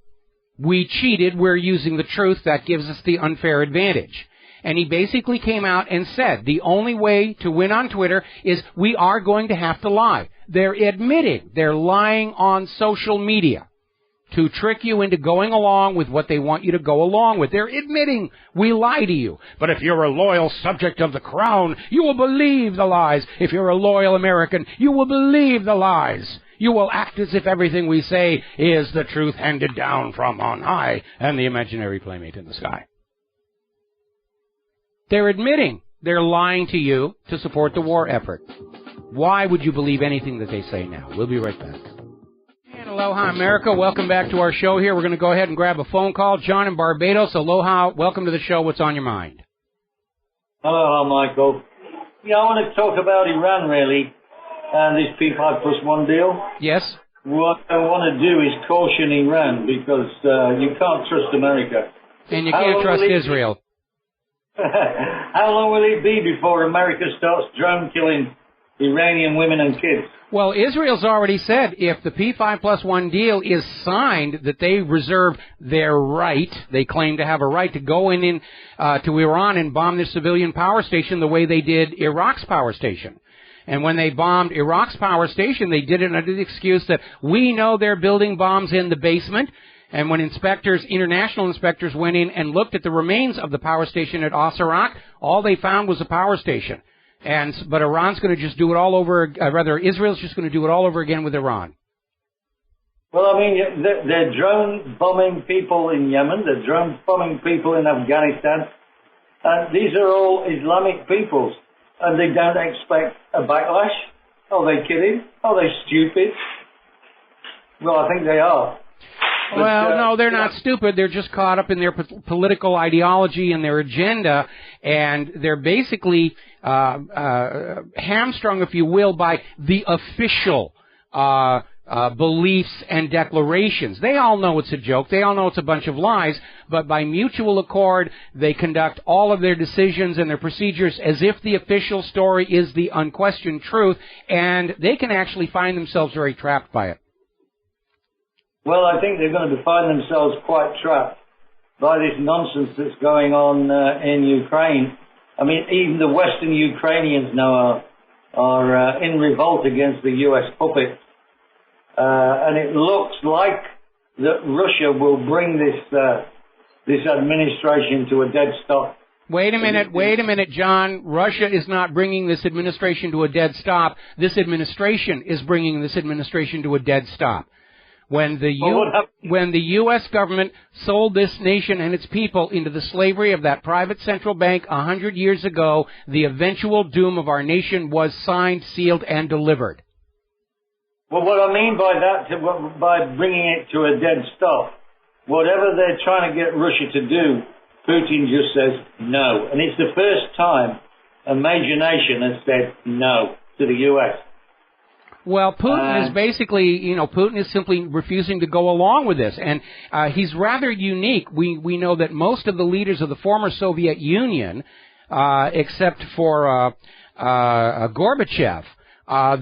We cheated. We're using the truth. That gives us the unfair advantage. And he basically came out and said the only way to win on Twitter is we are going to have to lie. They're admitting they're lying on social media to trick you into going along with what they want you to go along with. They're admitting we lie to you. But if you're a loyal subject of the crown, you will believe the lies. If you're a loyal American, you will believe the lies. You will act as if everything we say is the truth handed down from on high and the imaginary playmate in the sky. They're admitting they're lying to you to support the war effort. Why would you believe anything that they say now? We'll be right back. Aloha, America. Welcome back to our show here. We're going to go ahead and grab a phone call. John in Barbados. Aloha. Welcome to the show. What's on your mind? Aloha, Michael. Yeah, I want to talk about Iran, really, and this P5+1 deal. Yes. What I want to do is caution Iran, because you can't trust America. And you can't trust Israel. How long will it be before America starts drone killing Iranian women and kids? Well, Israel's already said if the P5+1 deal is signed, that they reserve their right, they claim to have a right to go in to Iran and bomb their civilian power station the way they did Iraq's power station. And when they bombed Iraq's power station, they did it under the excuse that we know they're building bombs in the basement. And when international inspectors went in and looked at the remains of the power station at Osirak, all they found was a power station. But Iran's going to just do it all over, Israel's just going to do it all over again with Iran. Well, I mean, they're drone bombing people in Yemen, they're drone bombing people in Afghanistan, and these are all Islamic peoples, and they don't expect a backlash. Are they kidding? Are they stupid? Well, I think they are. Well, no, they're not stupid. They're just caught up in their political ideology and their agenda, and they're basically hamstrung, if you will, by the official beliefs and declarations. They all know it's a joke. They all know it's a bunch of lies, but by mutual accord, they conduct all of their decisions and their procedures as if the official story is the unquestioned truth, and they can actually find themselves very trapped by it. Well, I think they're going to find themselves quite trapped by this nonsense that's going on in Ukraine. I mean, even the Western Ukrainians now are in revolt against the U.S. puppet. And it looks like that Russia will bring this administration to a dead stop. Wait a minute, John. Russia is not bringing this administration to a dead stop. This administration is bringing this administration to a dead stop. When the U.S. government sold this nation and its people into the slavery of that private central bank 100 years ago, the eventual doom of our nation was signed, sealed, and delivered. Well, what I mean by that, by bringing it to a dead stop, whatever they're trying to get Russia to do, Putin just says no. And it's the first time a major nation has said no to the U.S. Well, Putin is basically, Putin is simply refusing to go along with this. And he's rather unique. We know that most of the leaders of the former Soviet Union, except for Gorbachev,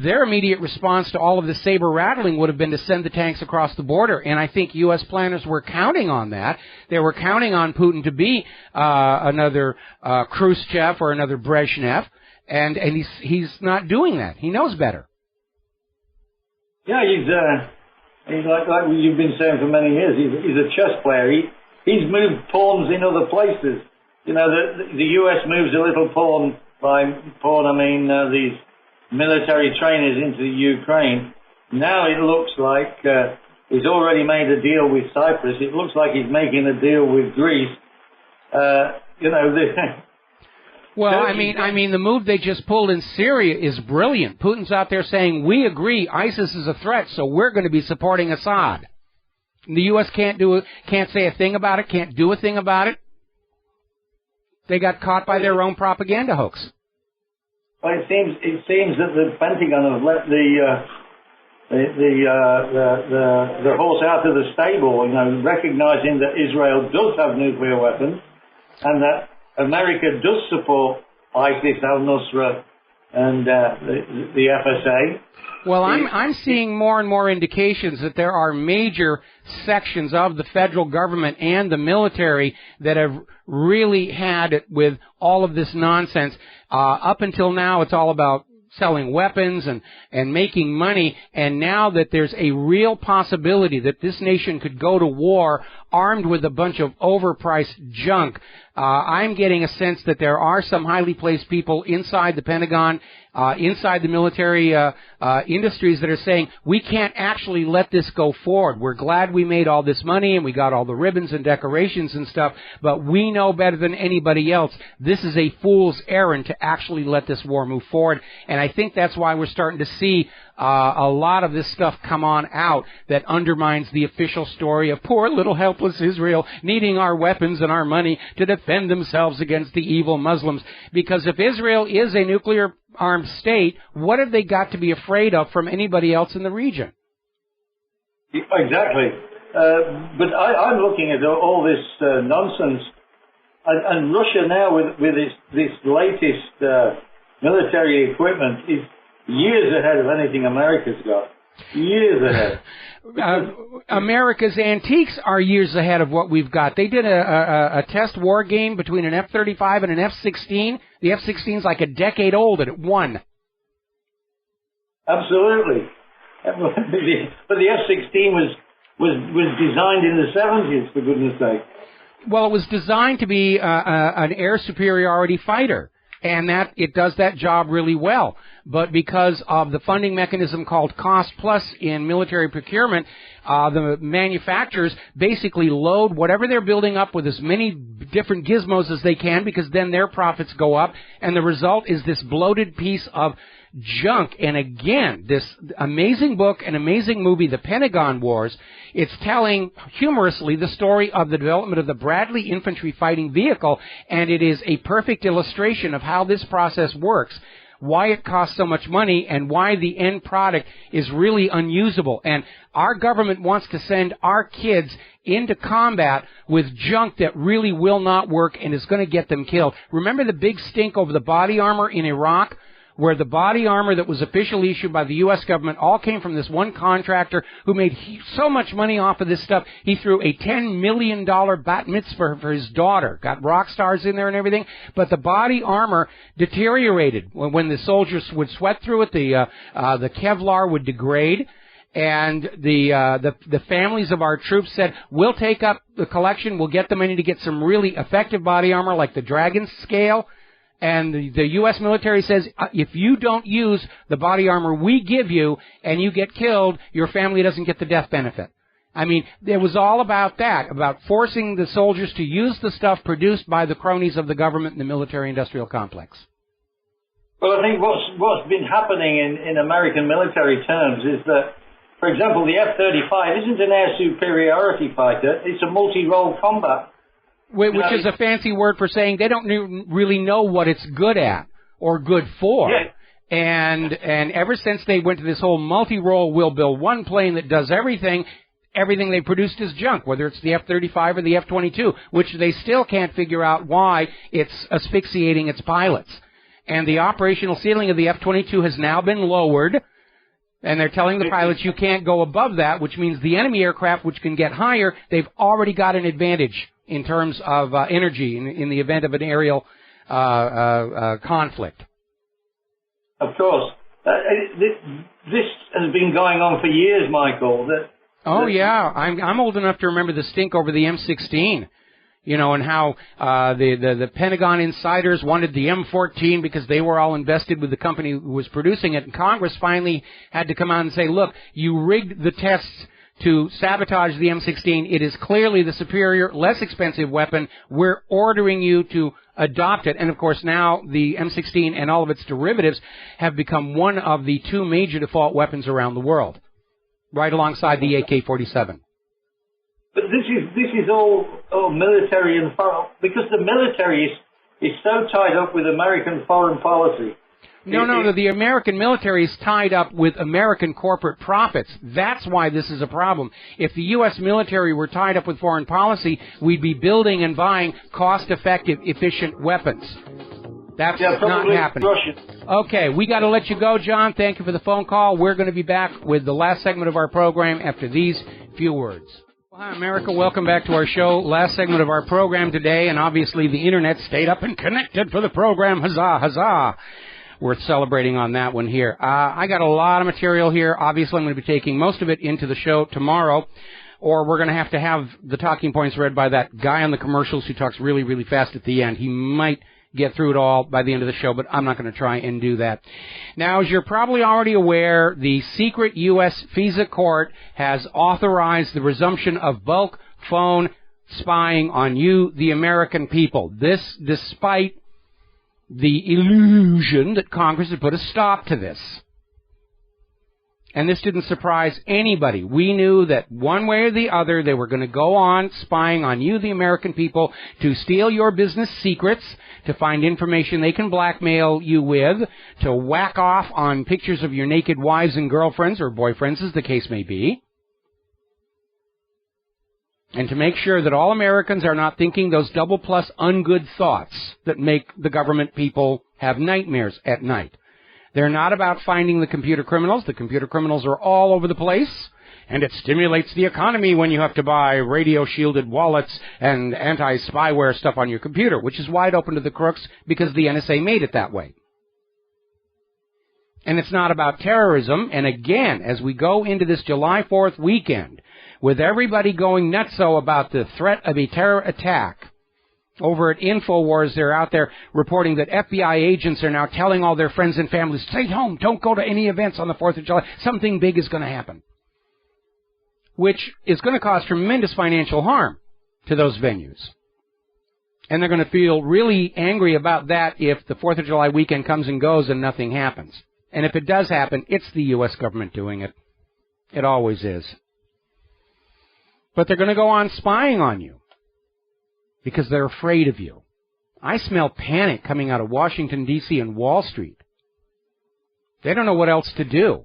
their immediate response to all of the saber-rattling would have been to send the tanks across the border. And I think U.S. planners were counting on that. They were counting on Putin to be another Khrushchev or another Brezhnev. And he's not doing that. He knows better. Yeah, he's like you've been saying for many years. He's a chess player. He's moved pawns in other places. You know, the U.S. moves a little pawn. By pawn, I mean these military trainers into the Ukraine. Now it looks like he's already made a deal with Cyprus. It looks like he's making a deal with Greece. Well, I mean, the move they just pulled in Syria is brilliant. Putin's out there saying, we agree ISIS is a threat, so we're going to be supporting Assad. And the U.S. can't say a thing about it, can't do a thing about it. They got caught by their own propaganda hoax. Well, it seems that the Pentagon have let the horse out of the stable, recognizing that Israel does have nuclear weapons and that America does support ISIS, al-Nusra, and the FSA. Well, I'm seeing more and more indications that there are major sections of the federal government and the military that have really had it with all of this nonsense. Up until now, it's all about selling weapons and making money, and now that there's a real possibility that this nation could go to war armed with a bunch of overpriced junk. I'm getting a sense that there are some highly placed people inside the Pentagon, inside the military industries that are saying, we can't actually let this go forward. We're glad we made all this money and we got all the ribbons and decorations and stuff, but we know better than anybody else. This is a fool's errand to actually let this war move forward. And I think that's why we're starting to see a lot of this stuff come on out that undermines the official story of poor little helpless Israel needing our weapons and our money to defend themselves against the evil Muslims. Because if Israel is a nuclear-armed state, what have they got to be afraid of from anybody else in the region? Exactly. But I'm looking at all this nonsense. And Russia now, with this latest military equipment, is years ahead of anything America's got. Years ahead. America's antiques are years ahead of what we've got. They did a test war game between an F-35 and an F-16. The F-16's like a decade old and it won. Absolutely. But the F-16 was designed in the 70s, for goodness sake. Well, it was designed to be an air superiority fighter. And that it does that job really well. But because of the funding mechanism called cost plus in military procurement, the manufacturers basically load whatever they're building up with as many different gizmos as they can, because then their profits go up, and the result is this bloated piece of junk. And again, this amazing book and amazing movie, The Pentagon Wars, it's telling humorously the story of the development of the Bradley infantry fighting vehicle, and it is a perfect illustration of how this process works, why it costs so much money, and why the end product is really unusable. And our government wants to send our kids into combat with junk that really will not work and is going to get them killed. Remember the big stink over the body armor in Iraq, where the body armor that was officially issued by the U.S. government all came from this one contractor who made so much money off of this stuff, he threw a $10 million bat mitzvah for his daughter, got rock stars in there and everything, but the body armor deteriorated. When the soldiers would sweat through it, the Kevlar would degrade, and the families of our troops said, we'll take up the collection, we'll get the money to get some really effective body armor like the Dragon scale. And the U.S. military says, if you don't use the body armor we give you and you get killed, your family doesn't get the death benefit. I mean, it was all about that, about forcing the soldiers to use the stuff produced by the cronies of the government and the military-industrial complex. Well, I think what's been happening in American military terms is that, for example, the F-35 isn't an air superiority fighter, it's a multi-role combat. Which is a fancy word for saying they don't really know what it's good at or good for. Yeah. And ever since they went to this whole multi-role, we'll build one plane that does everything they produced is junk, whether it's the F-35 or the F-22, which they still can't figure out why it's asphyxiating its pilots. And the operational ceiling of the F-22 has now been lowered, and they're telling the pilots you can't go above that, which means the enemy aircraft, which can get higher, they've already got an advantage in terms of energy in the event of an aerial conflict. Of course. This has been going on for years, Michael. Yeah. I'm old enough to remember the stink over the M16. And how the Pentagon insiders wanted the M14 because they were all invested with the company who was producing it. And Congress finally had to come out and say, look, you rigged the tests to sabotage the M16. It is clearly the superior, less expensive weapon. We're ordering you to adopt it. And, of course, now the M16 and all of its derivatives have become one of the two major default weapons around the world, right alongside the AK-47. But this is all military and foreign, because the military is so tied up with American foreign policy. No, the American military is tied up with American corporate profits. That's why this is a problem. If the U.S. military were tied up with foreign policy, we'd be building and buying cost-effective, efficient weapons. That's not happening. Russian. Okay, we got to let you go, John. Thank you for the phone call. We're going to be back with the last segment of our program after these few words. Hi, America. Welcome back to our show. Last segment of our program today, and obviously the Internet stayed up and connected for the program. Huzzah, huzzah. Worth celebrating on that one here. I got a lot of material here. Obviously, I'm going to be taking most of it into the show tomorrow. or we're going to have the talking points read by that guy on the commercials who talks really, really fast at the end. He might get through it all by the end of the show, but I'm not going to try and do that. Now, as you're probably already aware, the secret U.S. FISA court has authorized the resumption of bulk phone spying on you, the American people. This despite the illusion that Congress had put a stop to this. And this didn't surprise anybody. We knew that one way or the other they were going to go on spying on you, the American people, to steal your business secrets, to find information they can blackmail you with, to whack off on pictures of your naked wives and girlfriends or boyfriends, as the case may be, and to make sure that all Americans are not thinking those double plus ungood thoughts that make the government people have nightmares at night. They're not about finding the computer criminals. The computer criminals are all over the place, and it stimulates the economy when you have to buy radio-shielded wallets and anti-spyware stuff on your computer, which is wide open to the crooks because the NSA made it that way. And it's not about terrorism. And again, as we go into this July 4th weekend, with everybody going nutso about the threat of a terror attack, over at INFOWARS, they're out there reporting that FBI agents are now telling all their friends and families, stay home, don't go to any events on the 4th of July. Something big is going to happen, which is going to cause tremendous financial harm to those venues. And they're going to feel really angry about that if the 4th of July weekend comes and goes and nothing happens. And if it does happen, it's the U.S. government doing it. It always is. But they're going to go on spying on you because they're afraid of you. I smell panic coming out of Washington, D.C. and Wall Street. They don't know what else to do.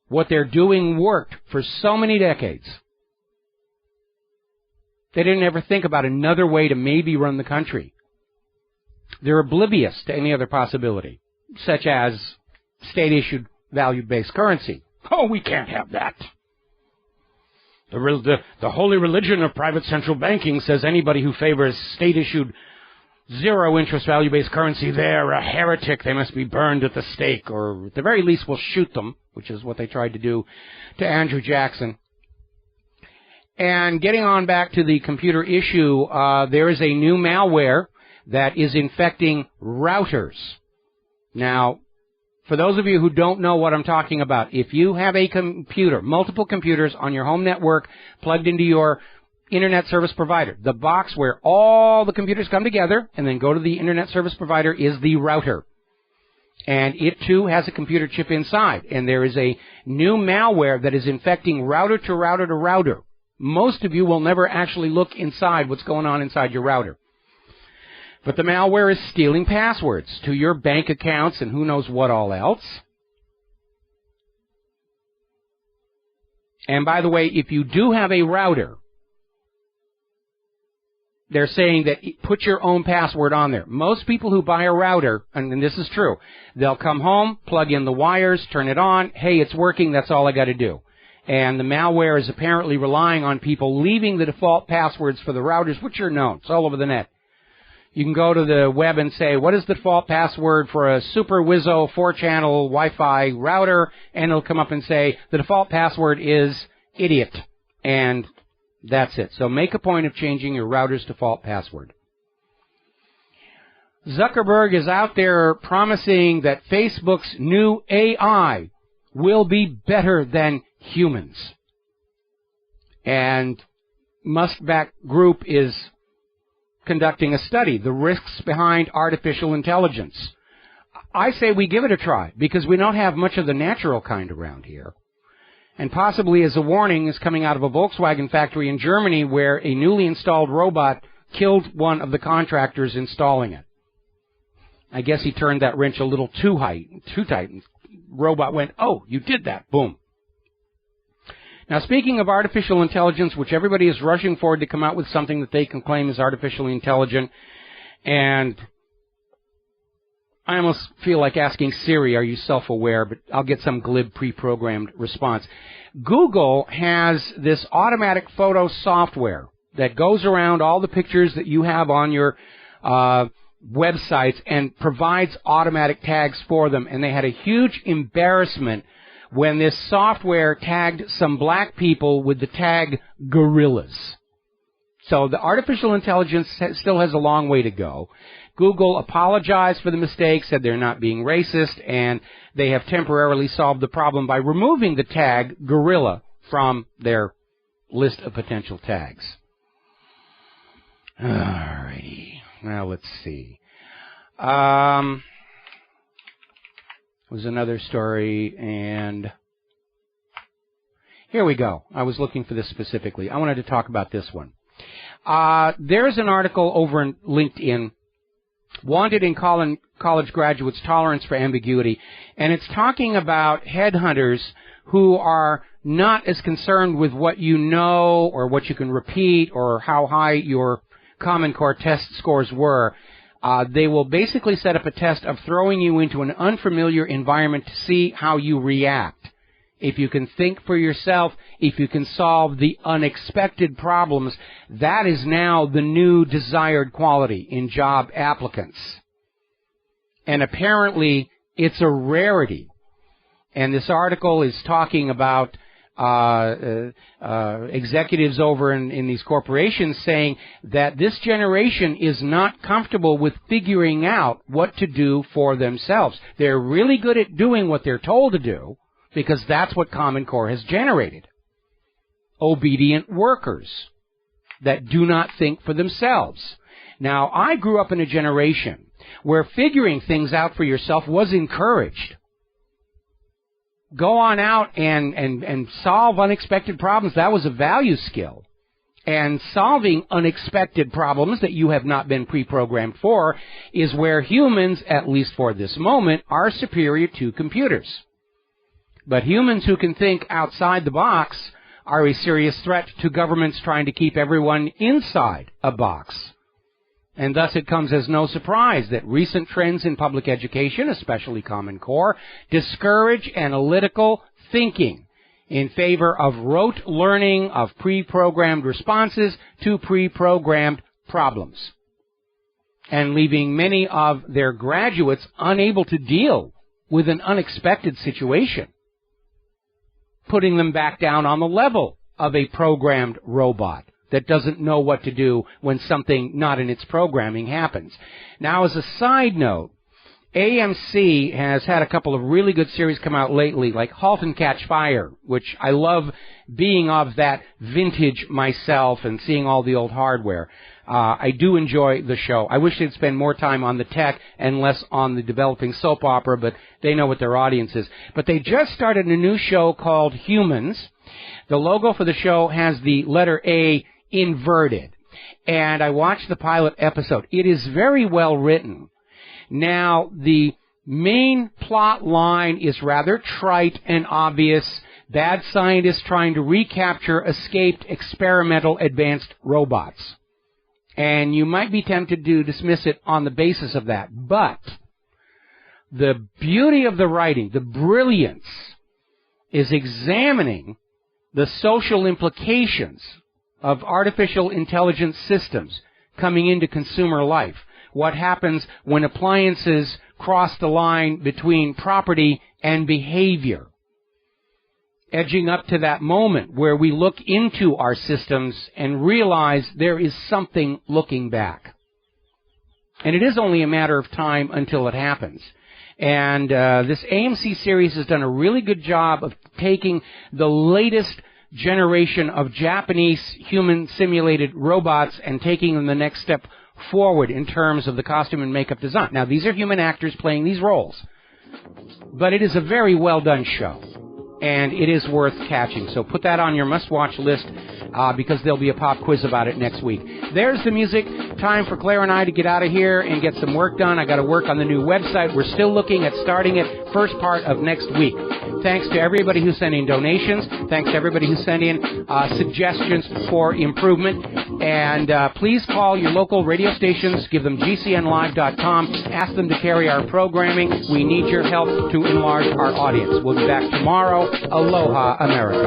What they're doing worked for so many decades. They didn't ever think about another way to maybe run the country. They're oblivious to any other possibility, such as state-issued value-based currency. Oh, we can't have that. The holy religion of private central banking says anybody who favors state-issued zero-interest value-based currency, they're a heretic. They must be burned at the stake, or at the very least we'll shoot them, which is what they tried to do to Andrew Jackson. And getting on back to the computer issue, there is a new malware that is infecting routers. Now, for those of you who don't know what I'm talking about, if you have a computer, multiple computers on your home network plugged into your internet service provider, the box where all the computers come together and then go to the internet service provider is the router. And it, too, has a computer chip inside. And there is a new malware that is infecting router to router to router. Most of you will never actually look inside what's going on inside your router. But the malware is stealing passwords to your bank accounts and who knows what all else. And by the way, if you do have a router, they're saying that put your own password on there. Most people who buy a router, and this is true, they'll come home, plug in the wires, turn it on. Hey, it's working. That's all I got to do. And the malware is apparently relying on people leaving the default passwords for the routers, which are known. It's all over the net. You can go to the web and say, what is the default password for a Super Wizzo 4-channel Wi-Fi router? And it'll come up and say, the default password is idiot. And that's it. So make a point of changing your router's default password. Zuckerberg is out there promising that Facebook's new AI will be better than humans. And Muskback Group is conducting a study, the risks behind artificial intelligence. I say we give it a try, because we don't have much of the natural kind around here. And possibly as a warning is coming out of a Volkswagen factory in Germany where a newly installed robot killed one of the contractors installing it. I guess he turned that wrench a little too tight. And robot went, oh, you did that. Boom. Now, speaking of artificial intelligence, which everybody is rushing forward to come out with something that they can claim is artificially intelligent, and I almost feel like asking Siri, are you self-aware? But I'll get some glib pre-programmed response. Google has this automatic photo software that goes around all the pictures that you have on your websites and provides automatic tags for them. And they had a huge embarrassment when this software tagged some black people with the tag gorillas. So the artificial intelligence still has a long way to go. Google apologized for the mistake, said they're not being racist, and they have temporarily solved the problem by removing the tag gorilla from their list of potential tags. Alrighty. Now let's see. Was another story, and here we go. I was looking for this specifically. I wanted to talk about this one. There's an article over in LinkedIn, Wanted in College Graduates, Tolerance for Ambiguity, and it's talking about headhunters who are not as concerned with what you know or what you can repeat or how high your Common Core test scores were. They will basically set up a test of throwing you into an unfamiliar environment to see how you react. If you can think for yourself, if you can solve the unexpected problems, that is now the new desired quality in job applicants. And apparently, it's a rarity. And this article is talking about executives over in these corporations saying that this generation is not comfortable with figuring out what to do for themselves. They're really good at doing what they're told to do because that's what Common Core has generated. Obedient workers that do not think for themselves. Now, I grew up in a generation where figuring things out for yourself was encouraged. Go on out and solve unexpected problems. That was a value skill. And solving unexpected problems that you have not been pre-programmed for is where humans, at least for this moment, are superior to computers. But humans who can think outside the box are a serious threat to governments trying to keep everyone inside a box. And thus it comes as no surprise that recent trends in public education, especially Common Core, discourage analytical thinking in favor of rote learning of pre-programmed responses to pre-programmed problems, and leaving many of their graduates unable to deal with an unexpected situation, putting them back down on the level of a programmed robot that doesn't know what to do when something not in its programming happens. Now, as a side note, AMC has had a couple of really good series come out lately, like Halt and Catch Fire, which I love being of that vintage myself and seeing all the old hardware. I do enjoy the show. I wish they'd spend more time on the tech and less on the developing soap opera, but they know what their audience is. But they just started a new show called Humans. The logo for the show has the letter A inverted. And I watched the pilot episode. It is very well written. Now, the main plot line is rather trite and obvious. Bad scientists trying to recapture escaped experimental advanced robots. And you might be tempted to dismiss it on the basis of that. But the beauty of the writing, the brilliance, is examining the social implications of artificial intelligence systems coming into consumer life. What happens when appliances cross the line between property and behavior? Edging up to that moment where we look into our systems and realize there is something looking back. And it is only a matter of time until it happens. And this AMC series has done a really good job of taking the latest generation of Japanese human-simulated robots and taking them the next step forward in terms of the costume and makeup design. Now, these are human actors playing these roles. But it is a very well-done show. And it is worth catching. So put that on your must-watch list because there'll be a pop quiz about it next week. There's the music. Time for Claire and I to get out of here and get some work done. I got to work on the new website. We're still looking at starting it first part of next week. Thanks to everybody who sent in donations. Thanks to everybody who sent in suggestions for improvement. And please call your local radio stations. Give them gcnlive.com. Ask them to carry our programming. We need your help to enlarge our audience. We'll be back tomorrow. Aloha, America.